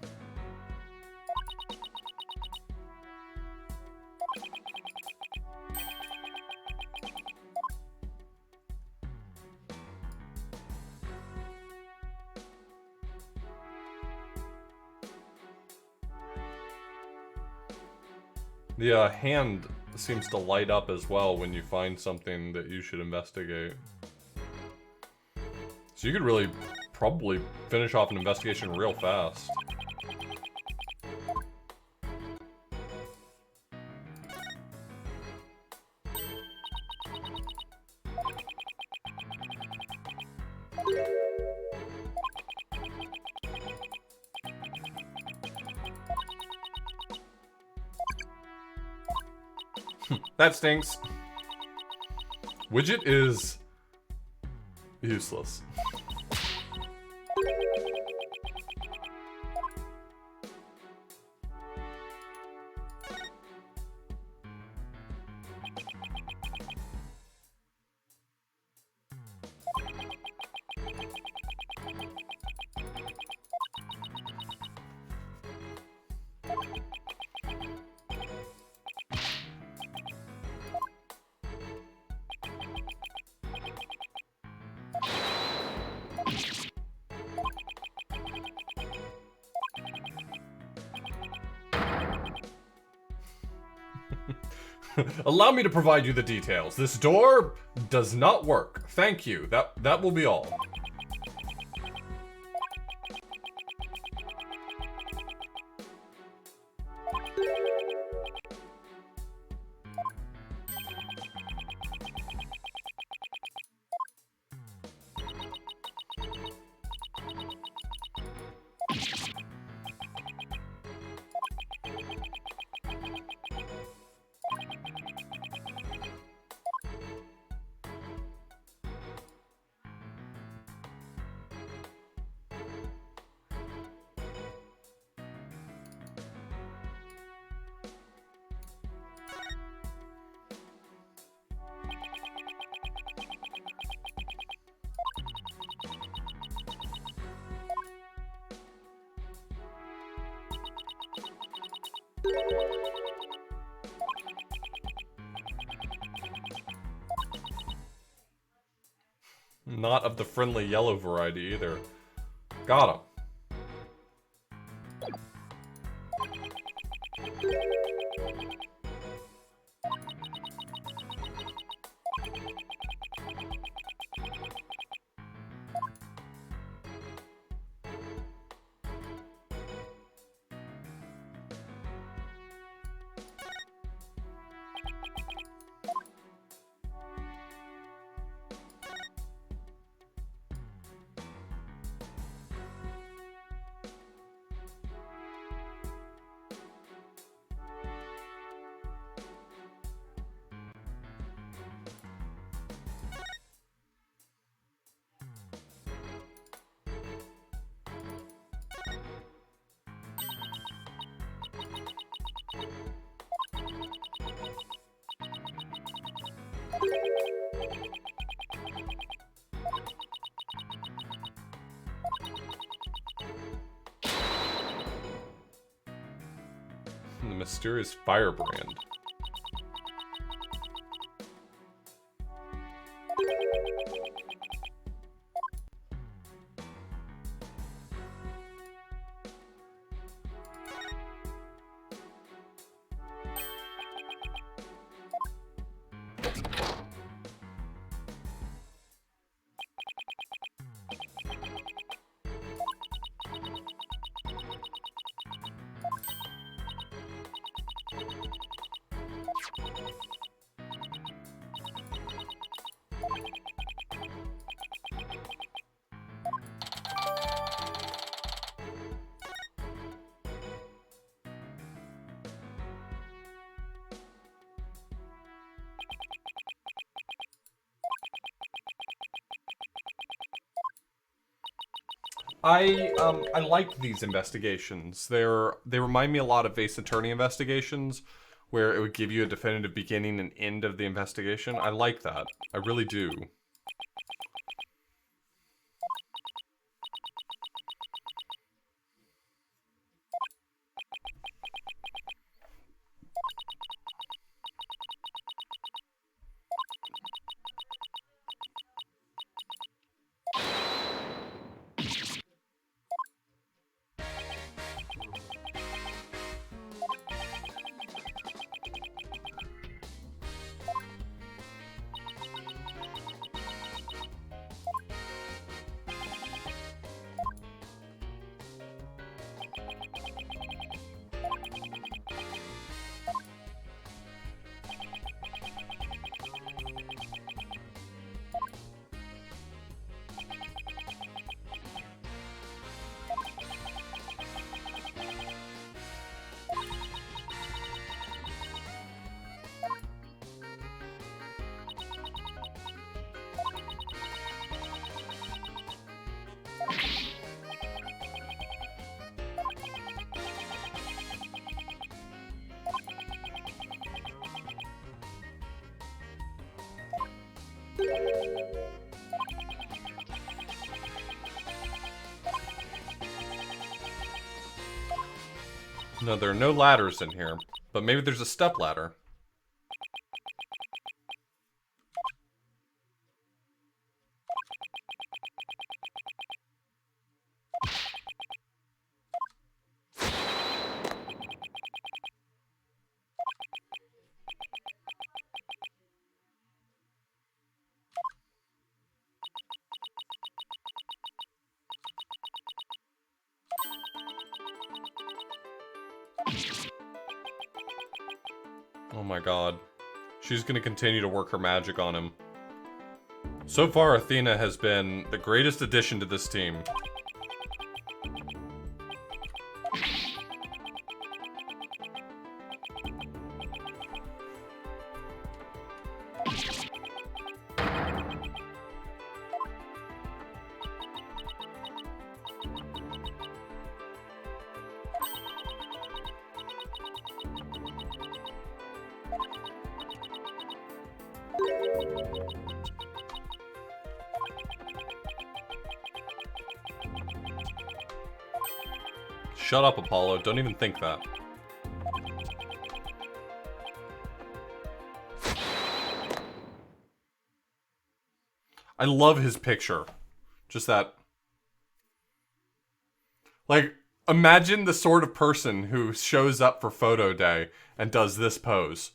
The hand seems to light up as well when you find something that you should investigate. So you could really probably finish off an investigation real fast. That stinks. Widget is useless. Allow me to provide you the details. This door does not work. Thank you. That will be all. Not of the friendly yellow variety either. Got him. mysterious firebrand. I like these investigations. They remind me a lot of Ace Attorney investigations, where it would give you a definitive beginning and end of the investigation. I like that. I really do. No, there are no ladders in here, but maybe there's a step ladder. Oh my god. She's gonna continue to work her magic on him. So far, Athena has been the greatest addition to this team. Shut up, Apollo. Don't even think that. I love his picture. Just that. Like, imagine the sort of person who shows up for photo day and does this pose.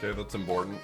Okay, that's important.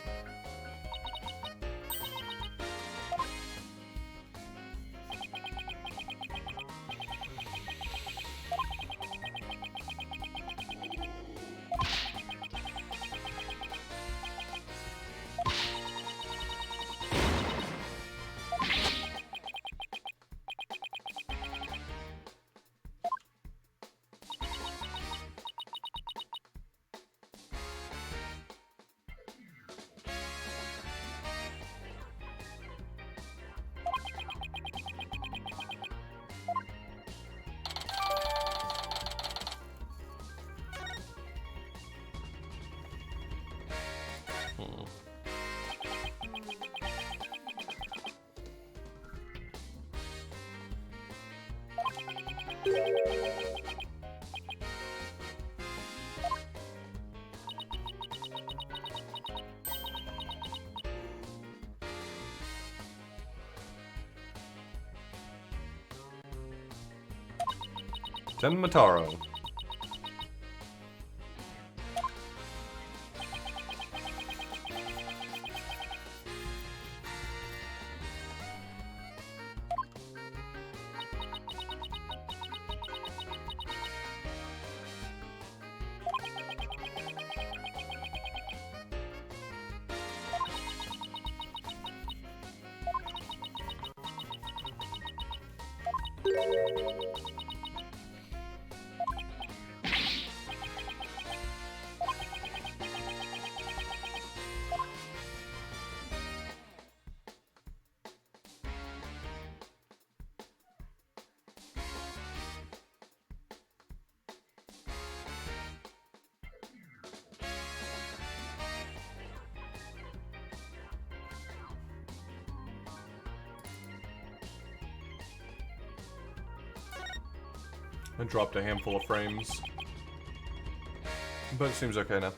Tenmataro. I dropped a handful of frames, but it seems okay now.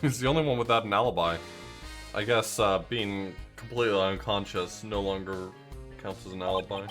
He's the only one without an alibi. I guess being completely unconscious no longer counts as an alibi.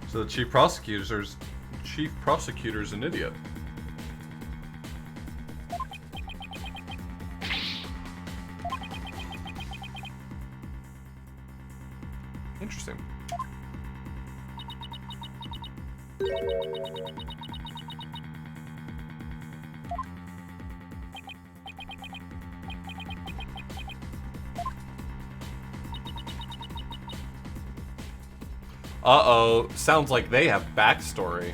So the chief prosecutor's an idiot. Interesting. Uh-oh, sounds like they have backstory.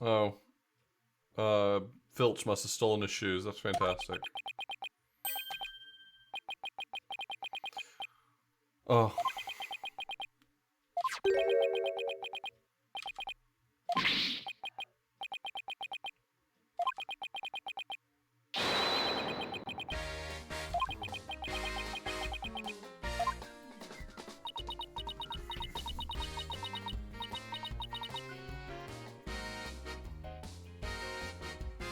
Oh. Filch must have stolen his shoes. That's fantastic. Oh.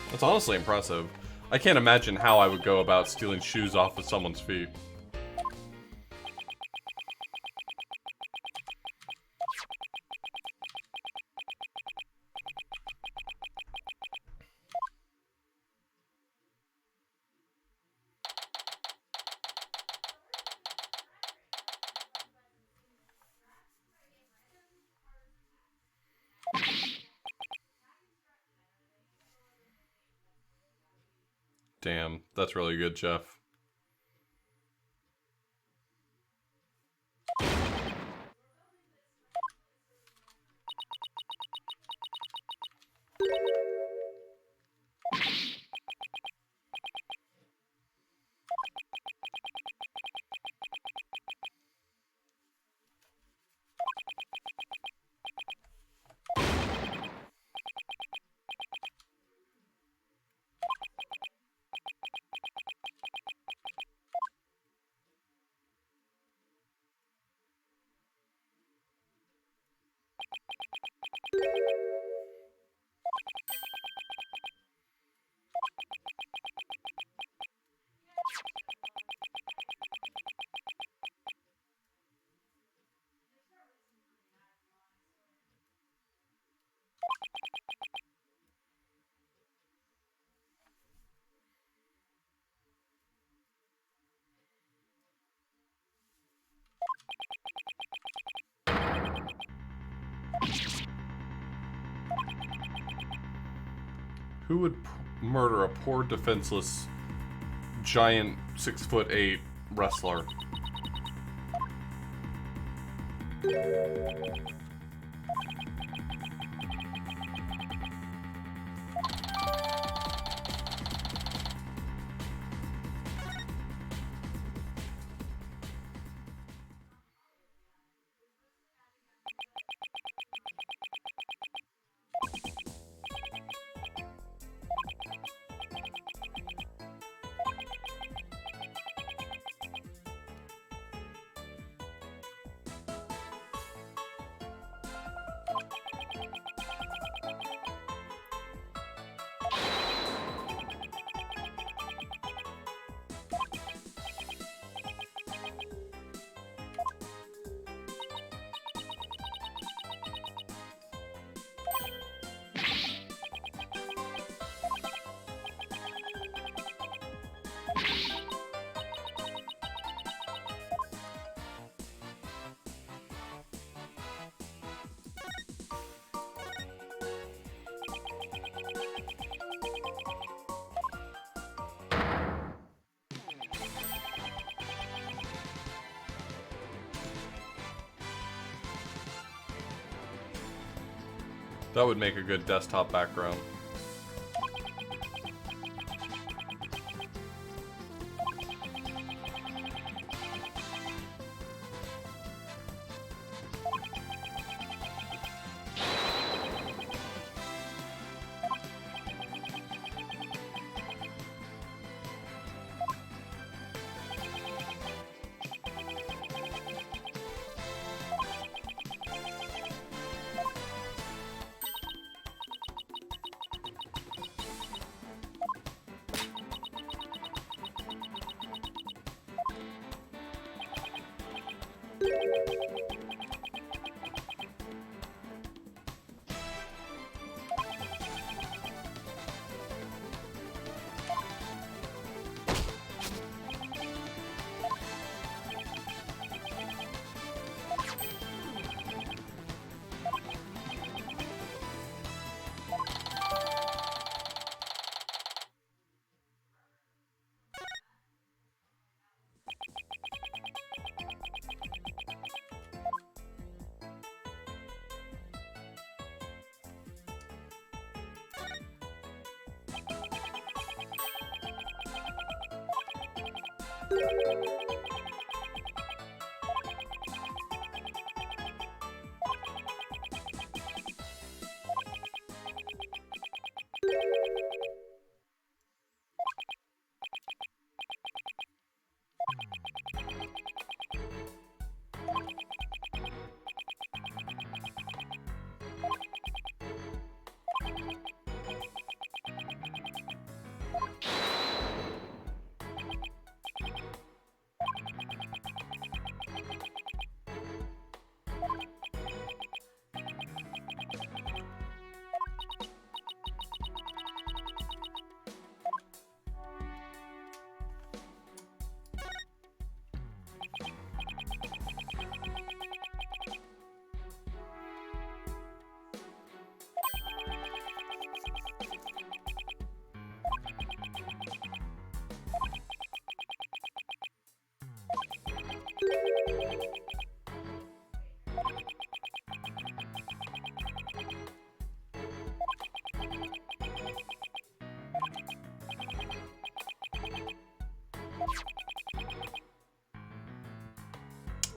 That's honestly impressive. I can't imagine how I would go about stealing shoes off of someone's feet. Damn, that's really good, Jeff. Who would murder a poor, defenseless, giant 6'8" wrestler? That would make a good desktop background.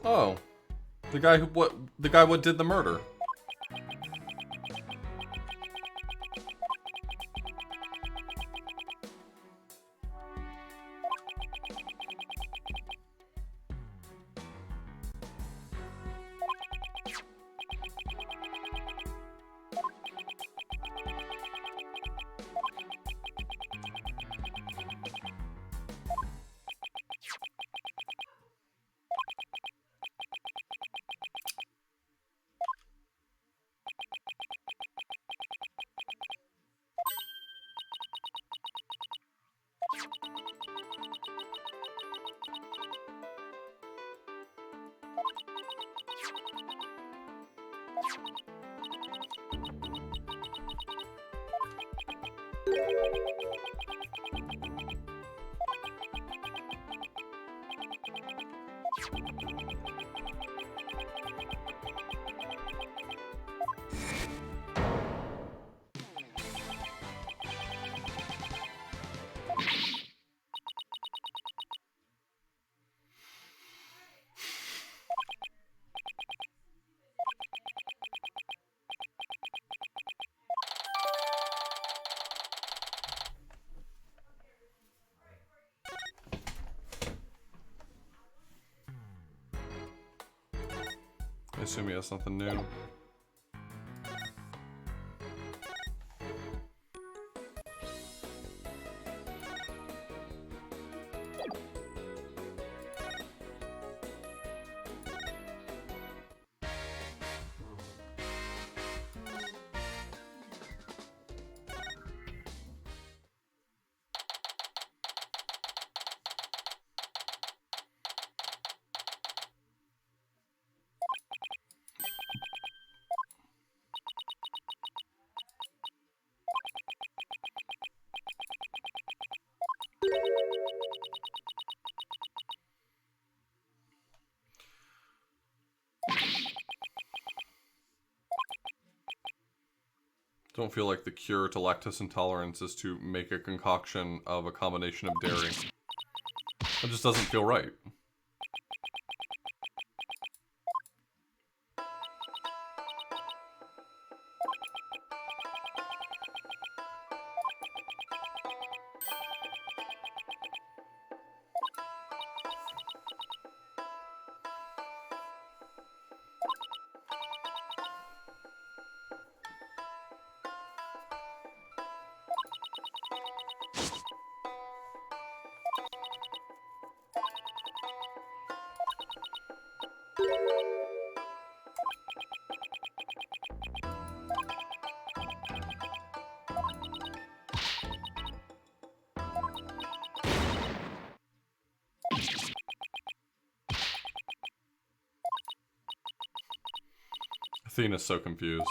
Oh, the guy what did the murder? I assume he has something new. Don't feel like the cure to lactose intolerance is to make a concoction of a combination of dairy. That just doesn't feel right. Athena's so confused.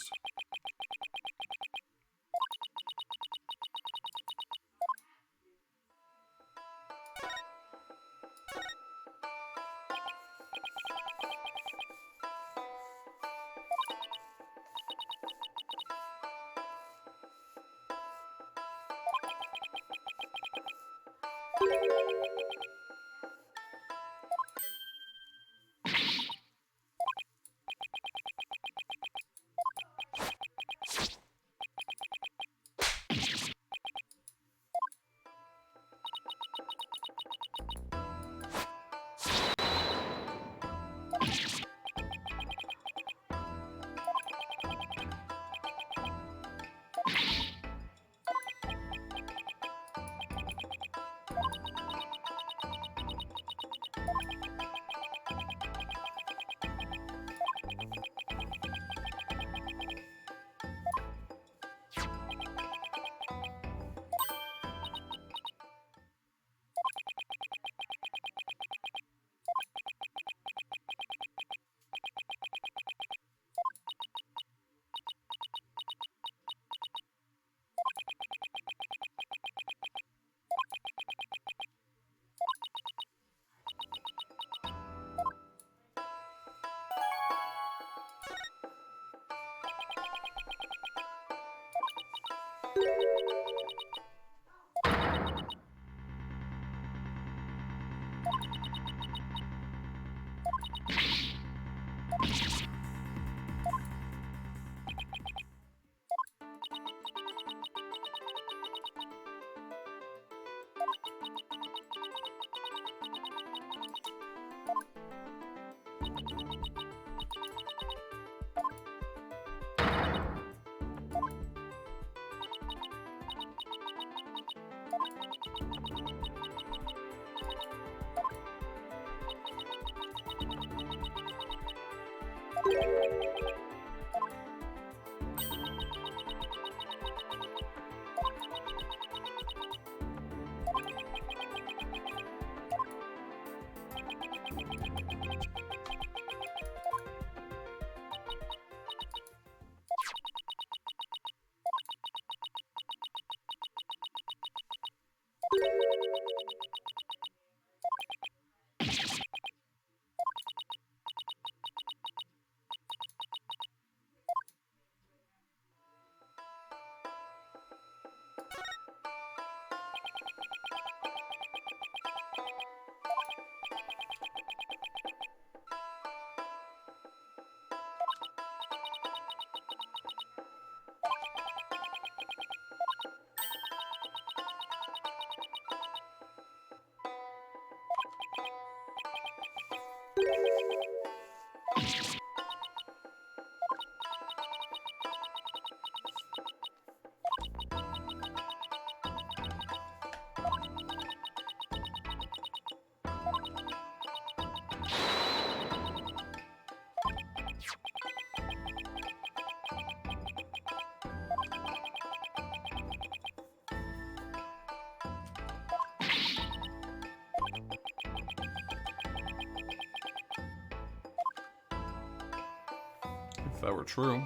If that were true.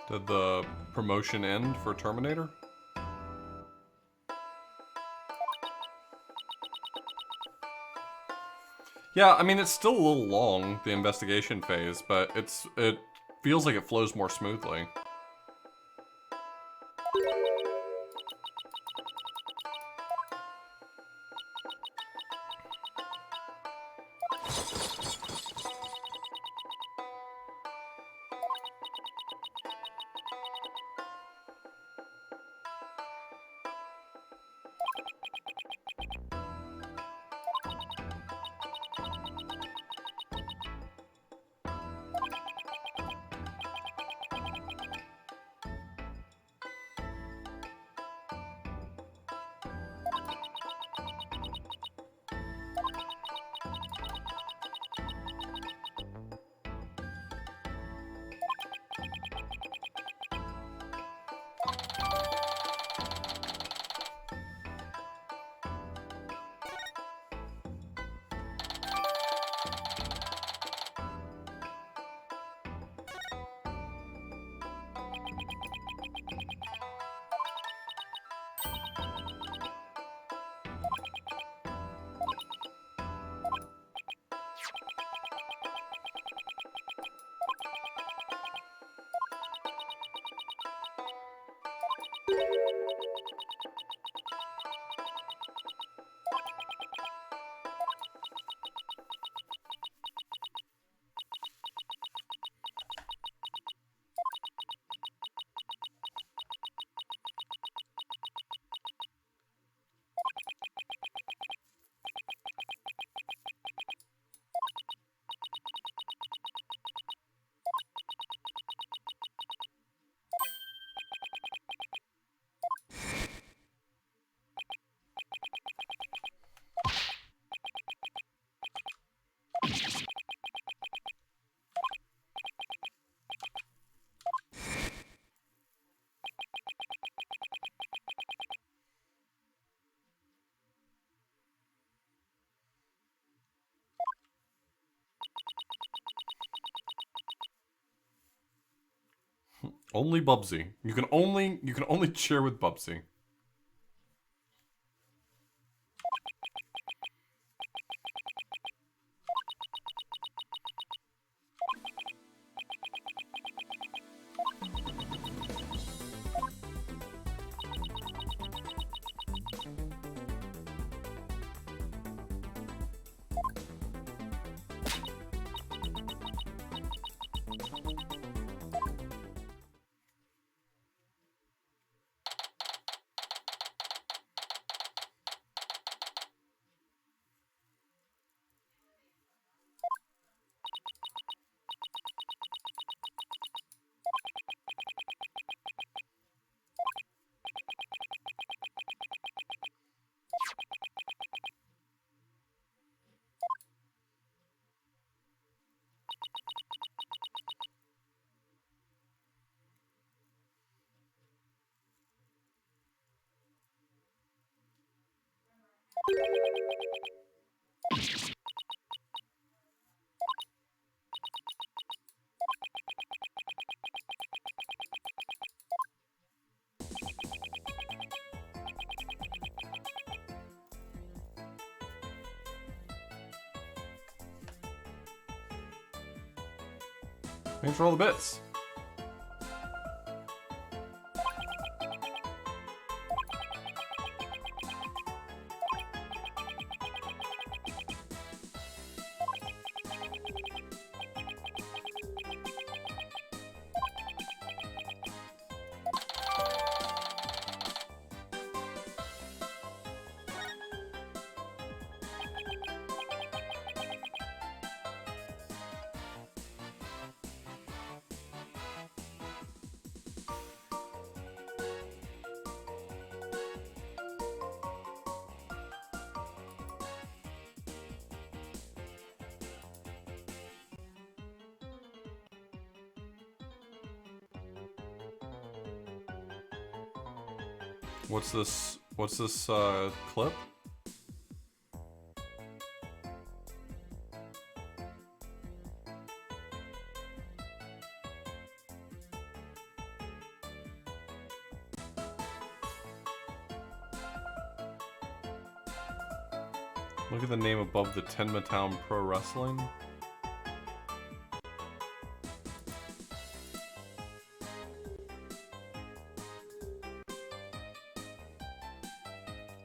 Did the promotion end for Terminator? Yeah, I mean, it's still a little long, the investigation phase, but it feels like it flows more smoothly. Only Bubsy. You can only cheer with Bubsy. Thanks for all the bits. What's this clip? Look at the name above the Tenma Pro Wrestling.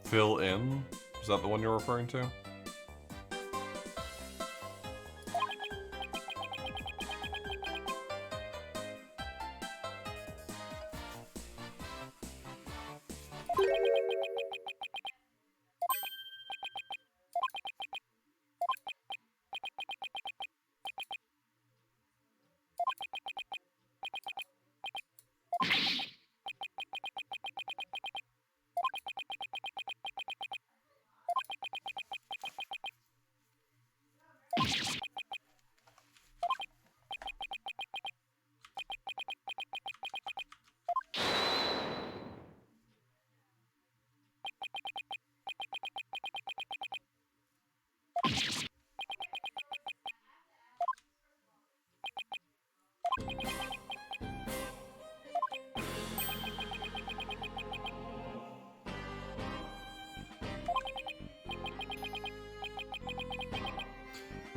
Fill in? Is that the one you're referring to?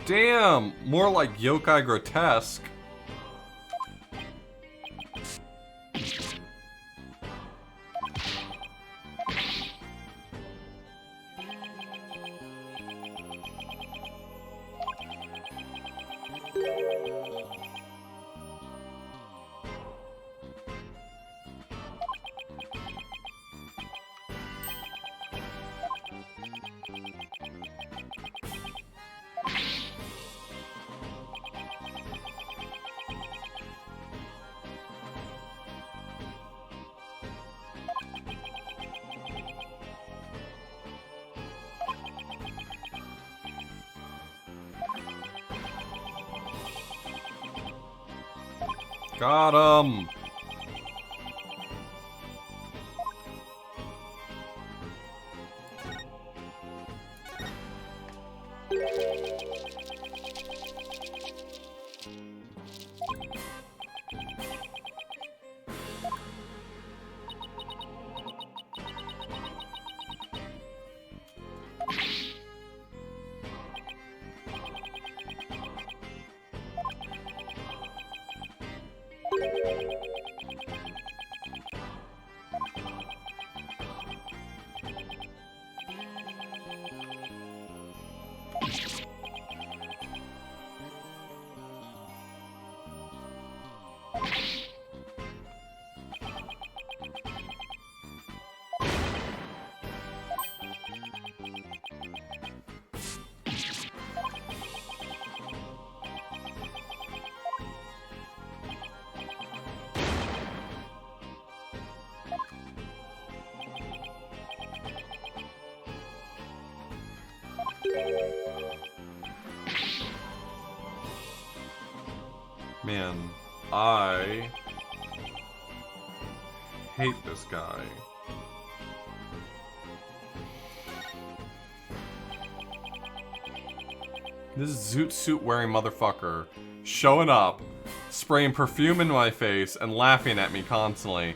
Damn! More like Yokai Grotesque. Got him! Man, I hate this guy. This zoot suit wearing motherfucker showing up, spraying perfume in my face, and laughing at me constantly.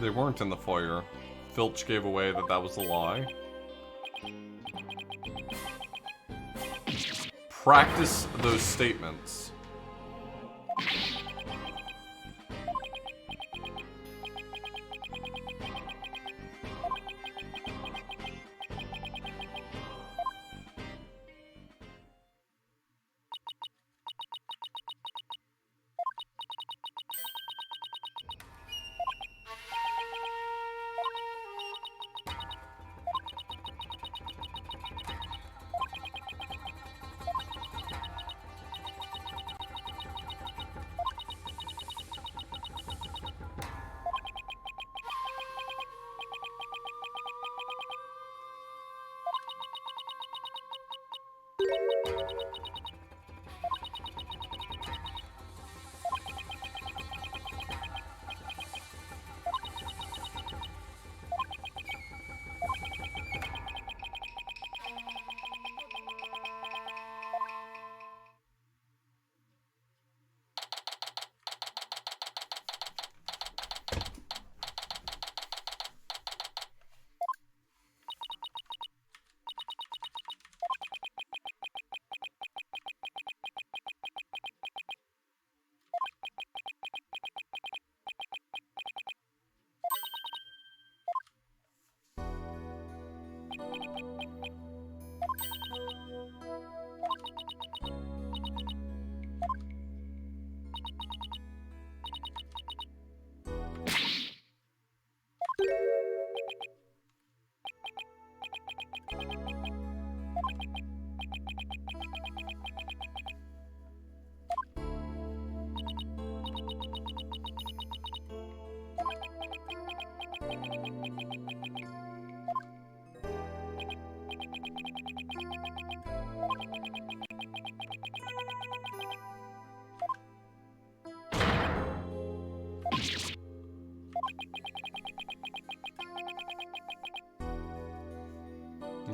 They weren't in the foyer. Filch gave away that that was a lie. Practice those statements.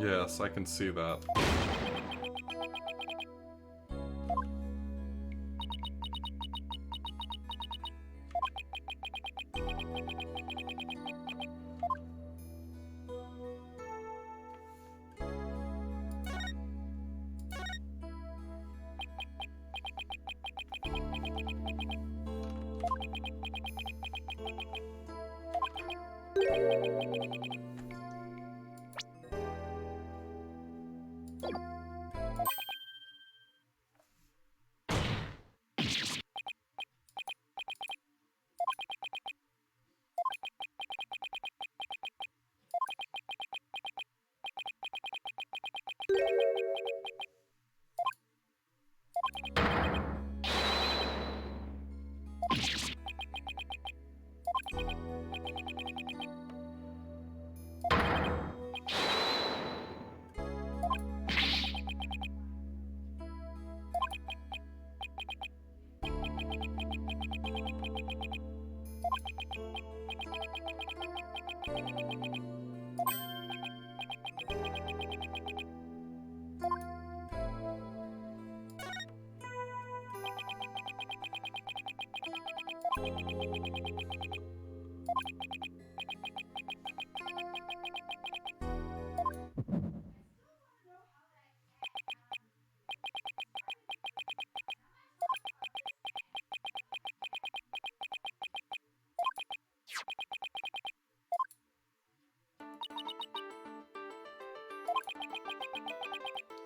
Yes, I can see that.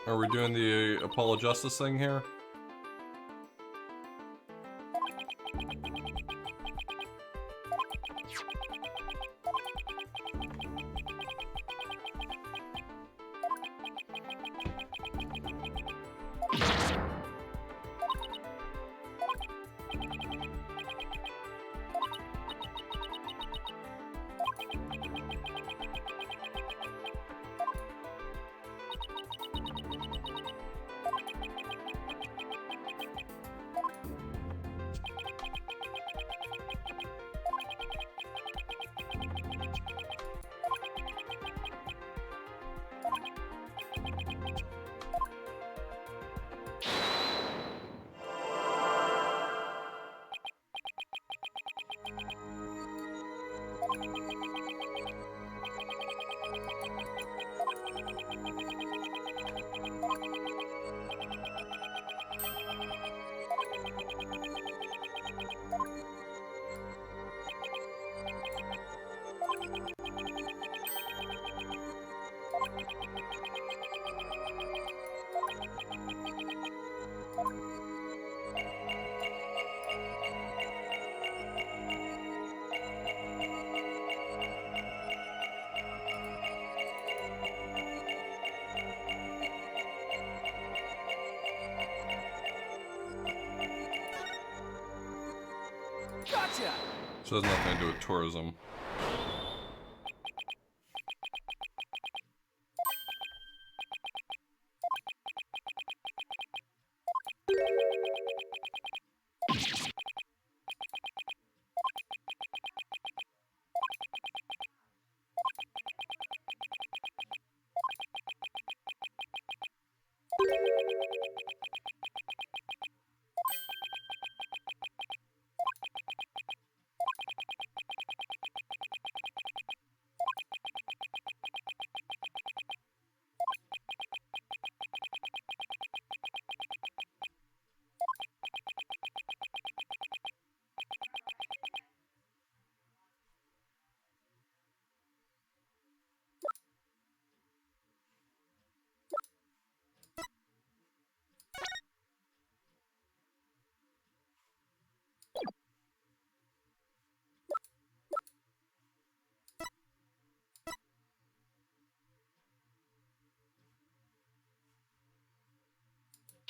Are we doing the Apollo Justice thing here? Gotcha! So it has nothing to do with tourism.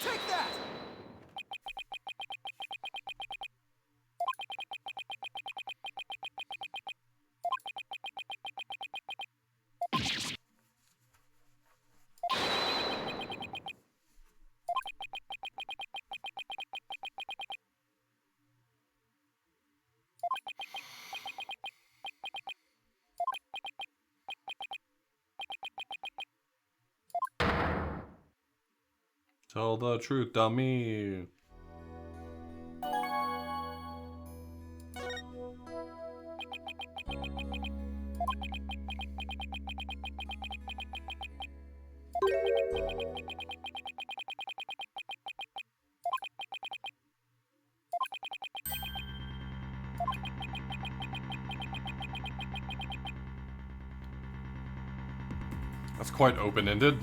Take that! Tell the truth, dummy. That's quite open-ended.